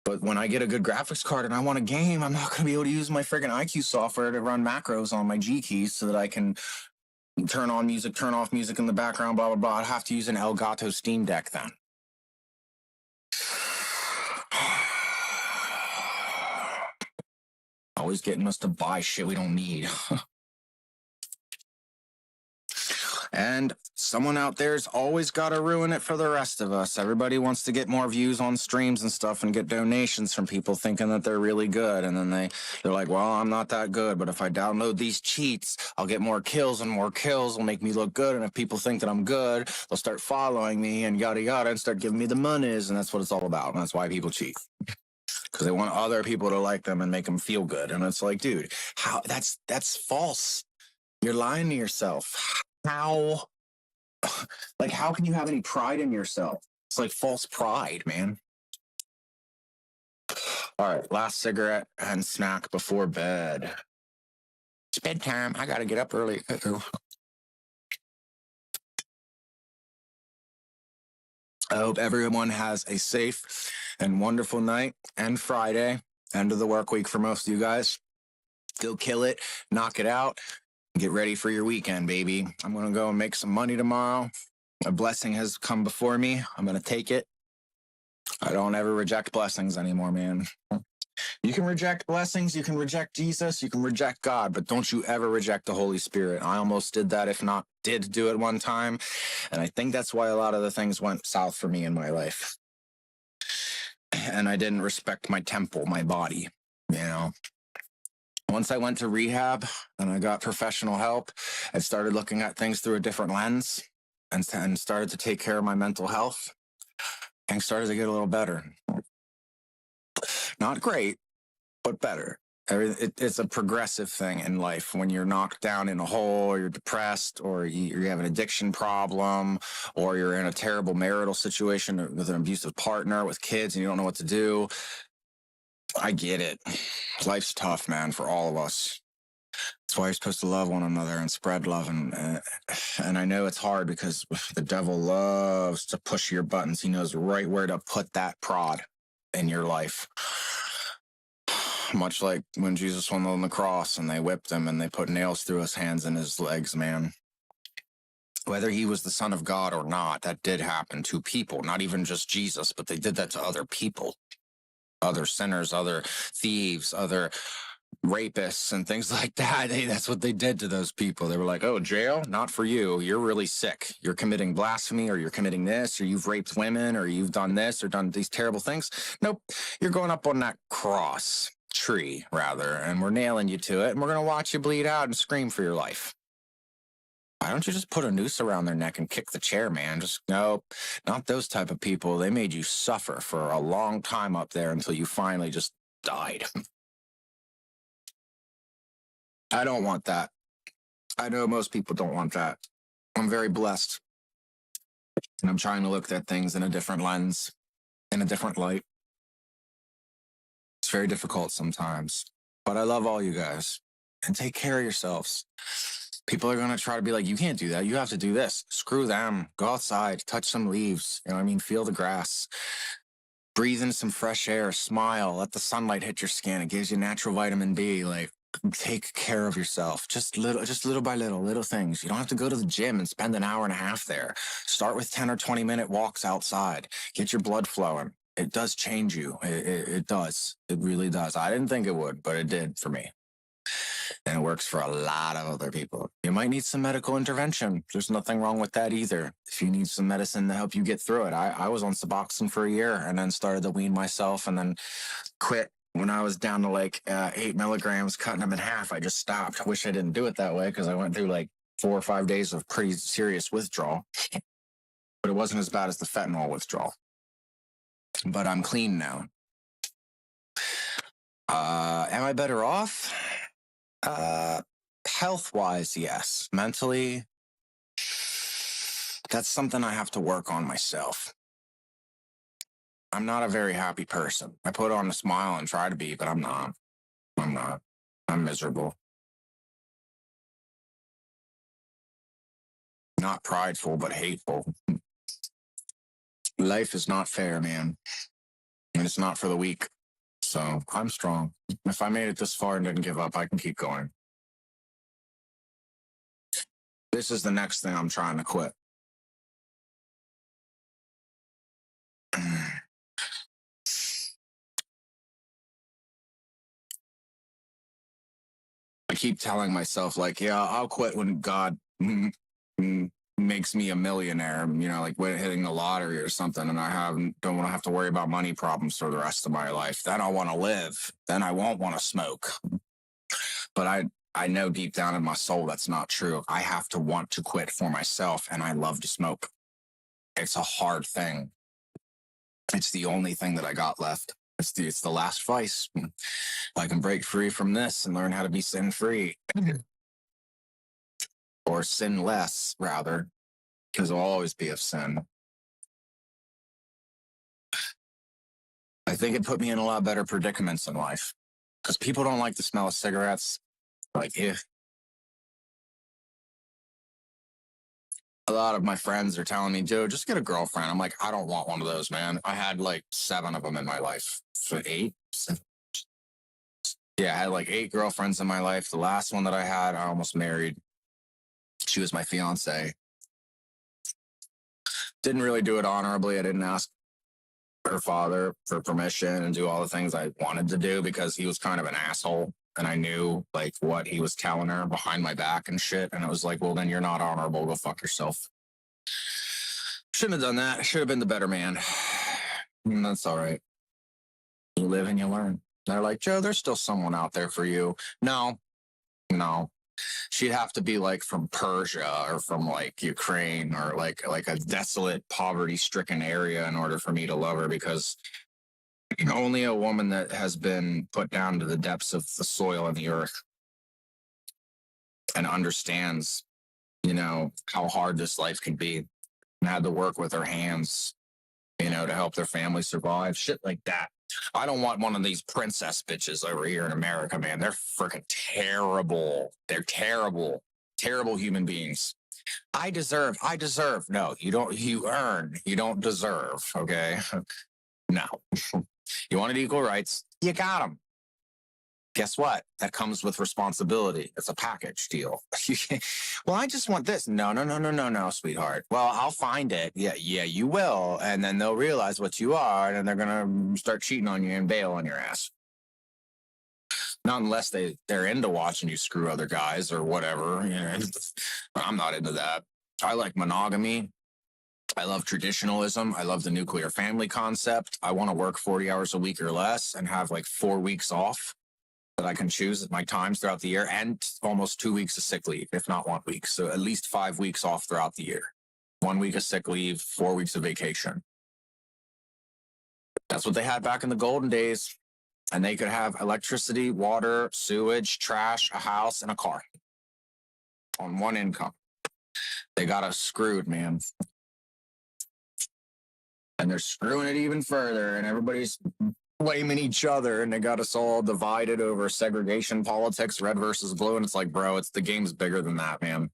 But when I get a good graphics card and I want to game, I'm not going to be able to use my friggin' IQ software to run macros on my G keys so that I can turn on music, turn off music in the background, blah, blah, blah. I'd have to use an Elgato Steam Deck then. Always getting us to buy shit we don't need. And someone out there's always got to ruin it for the rest of us. Everybody wants to get more views on streams and stuff and get donations from people thinking that they're really good. And then they're like, well, I'm not that good, but if I download these cheats, I'll get more kills, and more kills will make me look good. And if people think that I'm good, they'll start following me and yada yada and start giving me the monies. And that's what it's all about. And that's why people cheat. Because they want other people to like them and make them feel good. And it's like, dude, that's false. You're lying to yourself. How can you have any pride in yourself? It's like false pride, man. All right, last cigarette and snack before bed. It's bedtime. I gotta get up early. I hope everyone has a safe and wonderful night and Friday, end of the work week for most of you guys. Go kill it, knock it out. Get ready for your weekend, baby. I'm going to go and make some money tomorrow. A blessing has come before me. I'm going to take it. I don't ever reject blessings anymore, man. You can reject blessings. You can reject Jesus. You can reject God, but don't you ever reject the Holy Spirit. I almost did that, if not did do it one time. And I think that's why a lot of the things went south for me in my life. And I didn't respect my temple, my body, you know. Once I went to rehab and I got professional help, I started looking at things through a different lens and started to take care of my mental health and started to get a little better. Not great, but better. It's a progressive thing in life. When you're knocked down in a hole, or you're depressed, or you have an addiction problem, or you're in a terrible marital situation with an abusive partner, with kids, and you don't know what to do. I get it. Life's tough, man, for all of us. That's why you're supposed to love one another and spread love. And I know it's hard because the devil loves to push your buttons. He knows right where to put that prod in your life. Much like when Jesus went on the cross and they whipped him and they put nails through his hands and his legs, man. Whether he was the Son of God or not, that did happen to people, not even just Jesus, but they did that to other people. Other sinners, other thieves, other rapists and things like that. That's what they did to those people. They were like, oh, jail? Not for you. You're really sick. You're committing blasphemy, or you're committing this, or you've raped women, or you've done this, or done these terrible things. Nope. You're going up on that tree, rather, and we're nailing you to it, and we're going to watch you bleed out and scream for your life. Why don't you just put a noose around their neck and kick the chair, man? Just, nope, not those type of people. They made you suffer for a long time up there until you finally just died. I don't want that. I know most people don't want that. I'm very blessed. And I'm trying to look at things in a different lens, in a different light. It's very difficult sometimes. But I love all you guys. And take care of yourselves. People are going to try to be like, you can't do that. You have to do this. Screw them. Go outside. Touch some leaves. You know what I mean? Feel the grass. Breathe in some fresh air. Smile. Let the sunlight hit your skin. It gives you natural vitamin D. Like, take care of yourself. Just little by little things. You don't have to go to the gym and spend an hour and a half there. Start with 10 or 20-minute walks outside. Get your blood flowing. It does change you. It does. It really does. I didn't think it would, but it did for me. And it works for a lot of other people. You might need some medical intervention. There's nothing wrong with that either. If you need some medicine to help you get through it. I was on Suboxone for a year and then started to wean myself and then quit when I was down to like 8 milligrams, cutting them in half. I just stopped. I wish I didn't do it that way because I went through like 4 or 5 days of pretty serious withdrawal. But it wasn't as bad as the fentanyl withdrawal. But I'm clean now. Am I better off? Health-wise, yes. Mentally, that's something I have to work on myself. I'm not a very happy person. I put on a smile and try to be, but I'm not. I'm miserable. Not prideful, but hateful. Life is not fair, man. And it's not for the weak. So I'm strong. If I made it this far and didn't give up, I can keep going. This is the next thing I'm trying to quit. I keep telling myself, like, yeah, I'll quit when God makes me a millionaire, like hitting the lottery or something, and don't want to have to worry about money problems for the rest of my life. Then I want to live. Then I won't want to smoke. But I know deep down in my soul that's not true. I have to want to quit for myself, and I love to smoke. It's a hard thing. It's the only thing that I got left. It's the last vice. I can break free from this and learn how to be sin free. Or sin less, rather, because I'll always be of sin. I think it put me in a lot better predicaments in life, because people don't like the smell of cigarettes. Like, if a lot of my friends are telling me, dude, just get a girlfriend. I'm like, I don't want one of those, man. I had like 7 of them in my life. So 8? Yeah, I had like 8 girlfriends in my life. The last one that I had, I almost married. She was my fiance. Didn't really do it honorably. I didn't ask her father for permission and do all the things I wanted to do because he was kind of an asshole. And I knew like what he was telling her behind my back and shit. And it was like, well, then you're not honorable. Go fuck yourself. Shouldn't have done that. I should have been the better man. And that's all right. You live and you learn. They're like, Joe, there's still someone out there for you. No. She'd have to be like from Persia or from like Ukraine or like a desolate, poverty-stricken area in order for me to love her, because only a woman that has been put down to the depths of the soil and the earth and understands, how hard this life can be, and had to work with her hands, to help their family survive, shit like that. I don't want one of these princess bitches over here in America, man. They're freaking terrible. They're terrible, terrible human beings. I deserve. No, you don't. You earn. You don't deserve. Okay. No. You wanted equal rights. You got them. Guess what? That comes with responsibility. It's a package deal. Well, I just want this. No, sweetheart. Well, I'll find it. Yeah, you will. And then they'll realize what you are, and then they're going to start cheating on you and bail on your ass. Not unless they're into watching you screw other guys or whatever. I'm not into that. I like monogamy. I love traditionalism. I love the nuclear family concept. I want to work 40 hours a week or less and have like 4 weeks off that I can choose at my times throughout the year, and almost 2 weeks of sick leave, if not 1 week. So at least 5 weeks off throughout the year. 1 week of sick leave, 4 weeks of vacation. That's what they had back in the golden days. And they could have electricity, water, sewage, trash, a house, and a car on one income. They got us screwed, man. And they're screwing it even further, and everybody's blaming each other, and they got us all divided over segregation politics, red versus blue. And it's like, bro, the game's bigger than that, man.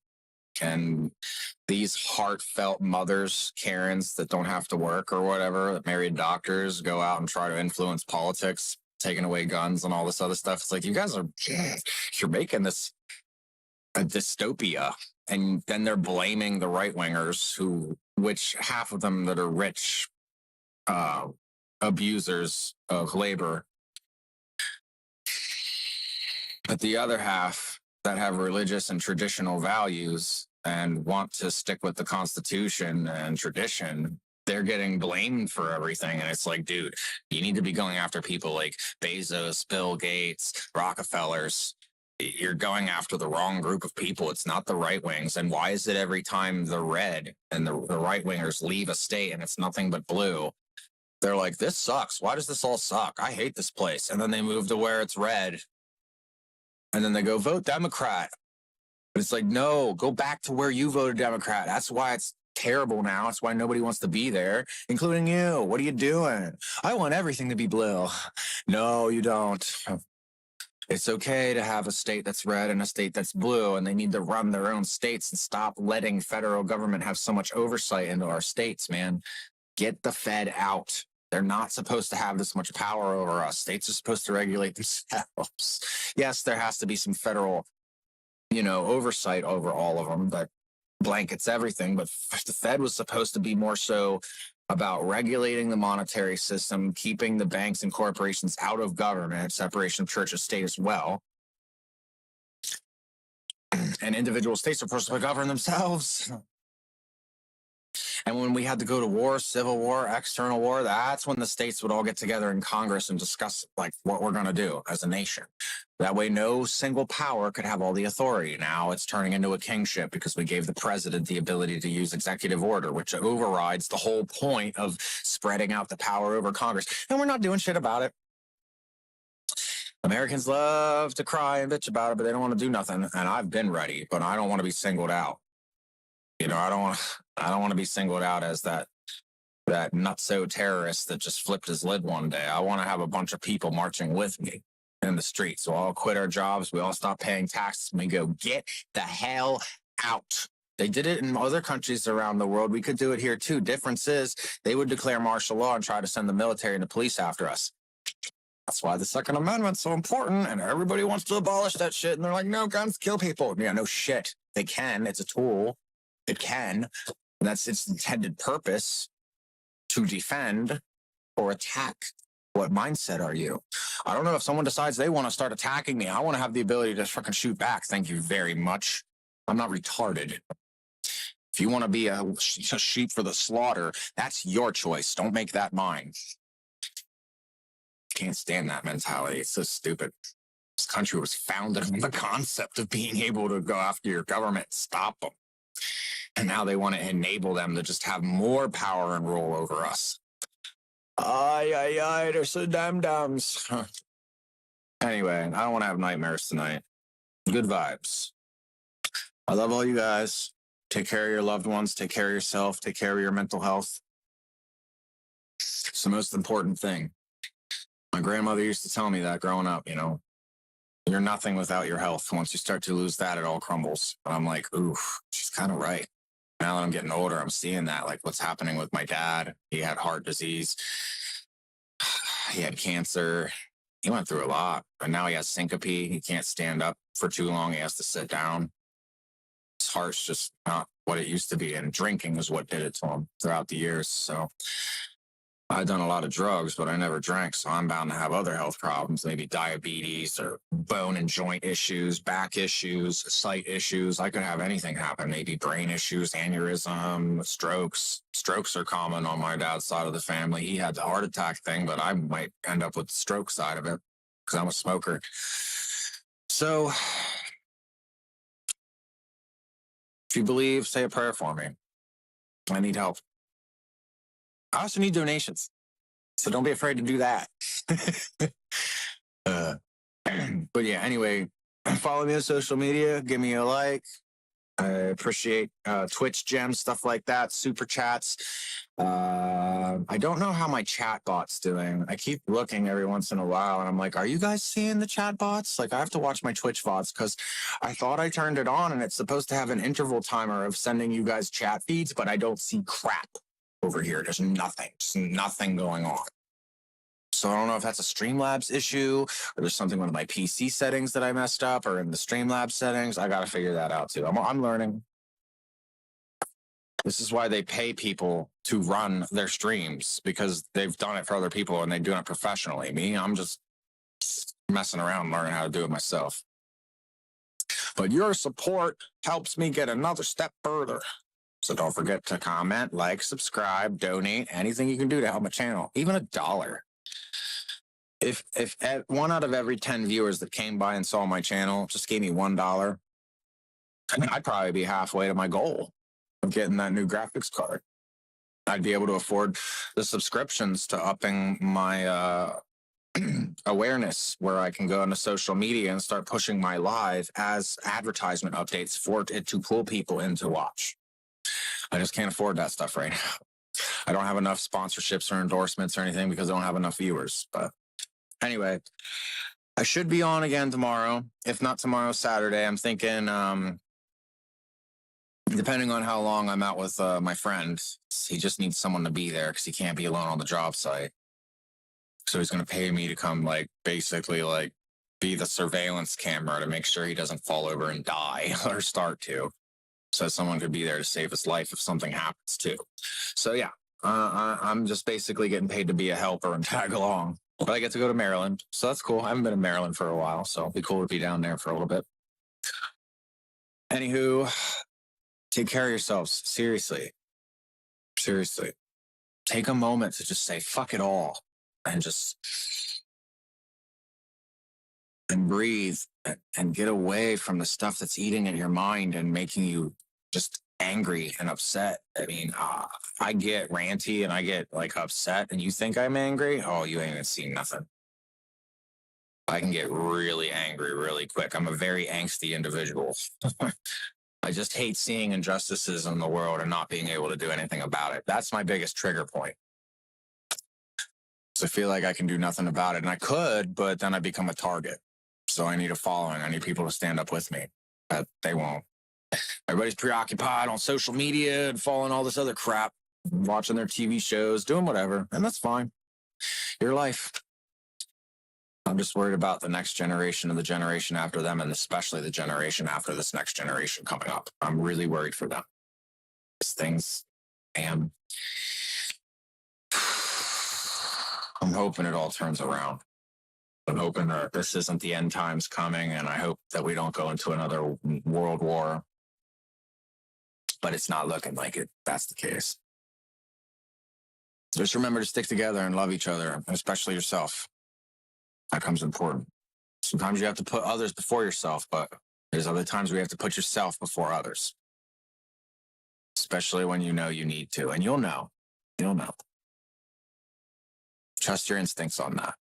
And these heartfelt mothers, Karens that don't have to work or whatever, that married doctors, go out and try to influence politics, taking away guns and all this other stuff. It's like, you guys you're making this a dystopia. And then they're blaming the right wingers, which half of them that are rich abusers of labor, but the other half that have religious and traditional values and want to stick with the Constitution and tradition, they're getting blamed for everything. And it's like, dude, you need to be going after people like Bezos, Bill Gates, Rockefellers. You're going after the wrong group of people. It's not the right wings. And why is it every time the red and the right wingers leave a state and it's nothing but blue, they're like, this sucks. Why does this all suck? I hate this place. And then they move to where it's red. And then they go, vote Democrat. But it's like, no, go back to where you voted Democrat. That's why it's terrible now. That's why nobody wants to be there, including you. What are you doing? I want everything to be blue. No, you don't. It's okay to have a state that's red and a state that's blue, and they need to run their own states and stop letting federal government have so much oversight into our states, man. Get the Fed out. They're not supposed to have this much power over us. States are supposed to regulate themselves. Yes, there has to be some federal, oversight over all of them that blankets everything, but the Fed was supposed to be more so about regulating the monetary system, keeping the banks and corporations out of government, separation of church and state as well. And individual states are supposed to govern themselves. And when we had to go to war, civil war, external war, that's when the states would all get together in Congress and discuss like what we're going to do as a nation. That way, no single power could have all the authority. Now it's turning into a kingship because we gave the president the ability to use executive order, which overrides the whole point of spreading out the power over Congress. And we're not doing shit about it. Americans love to cry and bitch about it, but they don't want to do nothing. And I've been ready, but I don't want to be singled out. You know, I don't want to be singled out as that nutso terrorist that just flipped his lid one day. I want to have a bunch of people marching with me in the streets. We'll all quit our jobs. We all stop paying taxes. And we go, get the hell out. They did it in other countries around the world. We could do it here too. Difference is they would declare martial law and try to send the military and the police after us. That's why the Second Amendment's so important, and everybody wants to abolish that shit. And they're like, no, guns kill people. Yeah, no shit. They can. It's a tool. It can. And that's its intended purpose, to defend or attack. What mindset are you? I don't know if someone decides they want to start attacking me. I want to have the ability to fucking shoot back. Thank you very much. I'm not retarded. If you want to be a sheep for the slaughter, that's your choice. Don't make that mine. Can't stand that mentality. It's so stupid. This country was founded on the concept of being able to go after your government, stop them. And now they want to enable them to just have more power and rule over us. They're so dum-dums. Anyway, I don't want to have nightmares tonight. Good vibes. I love all you guys. Take care of your loved ones. Take care of yourself. Take care of your mental health. It's the most important thing. My grandmother used to tell me that growing up, you know, you're nothing without your health. Once you start to lose that, it all crumbles. And I'm like, oof, she's kind of right. Now that I'm getting older, I'm seeing that, like what's happening with my dad. He had heart disease. He had cancer. He went through a lot. But now he has syncope. He can't stand up for too long. He has to sit down. His heart's just not what it used to be. And drinking is what did it to him throughout the years. So I've done a lot of drugs, but I never drank, so I'm bound to have other health problems, maybe diabetes or bone and joint issues, back issues, sight issues. I could have anything happen, maybe brain issues, aneurysm, strokes. Strokes are common on my dad's side of the family. He had the heart attack thing, but I might end up with the stroke side of it because I'm a smoker. So if you believe, say a prayer for me. I need help. I also need donations, so don't be afraid to do that. But yeah, anyway, follow me on social media. Give me a like. I appreciate Twitch gems, stuff like that, super chats. I don't know how my chat bot's doing. I keep looking every once in a while, and I'm like, are you guys seeing the chat bots? Like, I have to watch my Twitch VODs because I thought I turned it on, and it's supposed to have an interval timer of sending you guys chat feeds, but I don't see crap over here. There's nothing going on. So I don't know if that's a Streamlabs issue or there's something with my PC settings that I messed up or in the Streamlabs settings. I got to figure that out too. I'm learning. This is why they pay people to run their streams, because they've done it for other people and they're doing it professionally. Me, I'm just messing around, learning how to do it myself. But your support helps me get another step further. So don't forget to comment, like, subscribe, donate, anything you can do to help my channel, even $1. If 1 out of every 10 viewers that came by and saw my channel just gave me $1, I'd probably be halfway to my goal of getting that new graphics card. I'd be able to afford the subscriptions to upping my awareness, where I can go into social media and start pushing my live as advertisement updates for it to pull people in to watch. I just can't afford that stuff right now. I don't have enough sponsorships or endorsements or anything because I don't have enough viewers. But anyway, I should be on again tomorrow. If not tomorrow, Saturday. I'm thinking, depending on how long I'm out with my friend, he just needs someone to be there because he can't be alone on the job site. So he's going to pay me to come, like, basically, like, be the surveillance camera to make sure he doesn't fall over and die or start to. So someone could be there to save his life if something happens too. So yeah, I'm just basically getting paid to be a helper and tag along. But I get to go to Maryland, so that's cool. I haven't been in Maryland for a while, so it'll be cool to be down there for a little bit. Anywho, take care of yourselves. Seriously. Seriously. Take a moment to just say, fuck it all. And just and breathe and get away from the stuff that's eating at your mind and making you just angry and upset. I mean, I get ranty and I get like upset, and you think I'm angry? Oh, you ain't even seen nothing. I can get really angry really quick. I'm a very angsty individual. I just hate seeing injustices in the world and not being able to do anything about it. That's my biggest trigger point. So I feel like I can do nothing about it. And I could, but then I become a target. So I need a following. I need people to stand up with me. But they won't. Everybody's preoccupied on social media and following all this other crap, watching their TV shows, doing whatever. And that's fine. Your life. I'm just worried about the next generation and the generation after them, and especially the generation after this next generation coming up. I'm really worried for them. These things, and I'm hoping it all turns around. I'm hoping that this isn't the end times coming, and I hope that we don't go into another world war. But it's not looking like it. That's the case. Just remember to stick together and love each other, especially yourself. That comes important. Sometimes you have to put others before yourself, but there's other times where you have to put yourself before others. Especially when you know you need to. And you'll know. You'll know. Trust your instincts on that.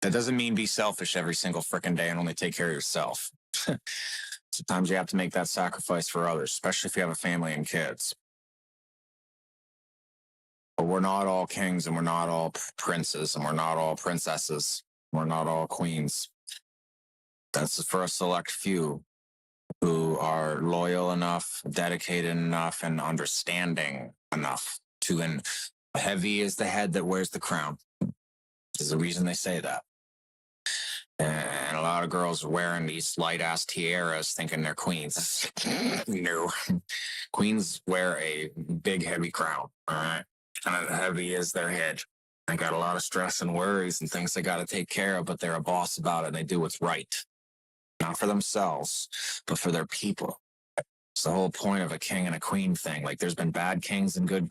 That doesn't mean be selfish every single freaking day and only take care of yourself. Sometimes you have to make that sacrifice for others, especially if you have a family and kids. But we're not all kings, and we're not all princes, and we're not all princesses. We're not all queens. That's for a select few who are loyal enough, dedicated enough, and understanding enough to, and heavy is the head that wears the crown. There's a reason they say that. And a lot of girls are wearing these light-ass tiaras thinking they're queens. No. Queens wear a big, heavy crown, all right? Kind of heavy is their head. They got a lot of stress and worries and things they got to take care of, but they're a boss about it, and they do what's right. Not for themselves, but for their people. It's the whole point of a king and a queen thing. Like, there's been bad kings and good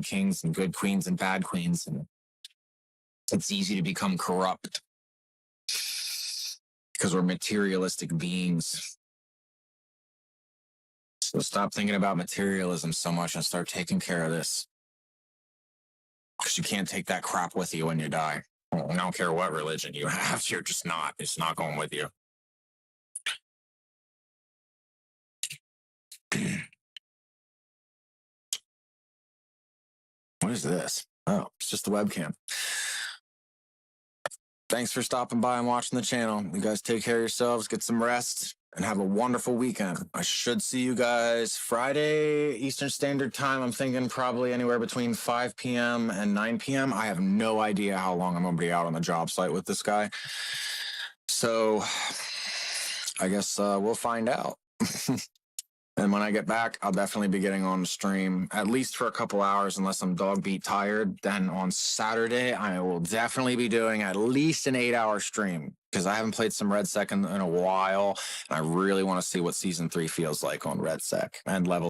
kings and good queens and bad queens, and it's easy to become corrupt because we're materialistic beings. So stop thinking about materialism so much and start taking care of this. Because you can't take that crap with you when you die. I don't care what religion you have, you're just not. It's not going with you. What is this? Oh, it's just the webcam. Thanks for stopping by and watching the channel. You guys take care of yourselves, get some rest, and have a wonderful weekend. I should see you guys Friday, Eastern Standard Time. I'm thinking probably anywhere between 5 p.m. and 9 p.m. I have no idea how long I'm going to be out on the job site with this guy. So I guess we'll find out. And when I get back, I'll definitely be getting on the stream, at least for a couple hours, unless I'm dog beat tired. Then on Saturday, I will definitely be doing at least an 8-hour stream, because I haven't played some Red Sec in a while, and I really want to see what Season 3 feels like on Red Sec and level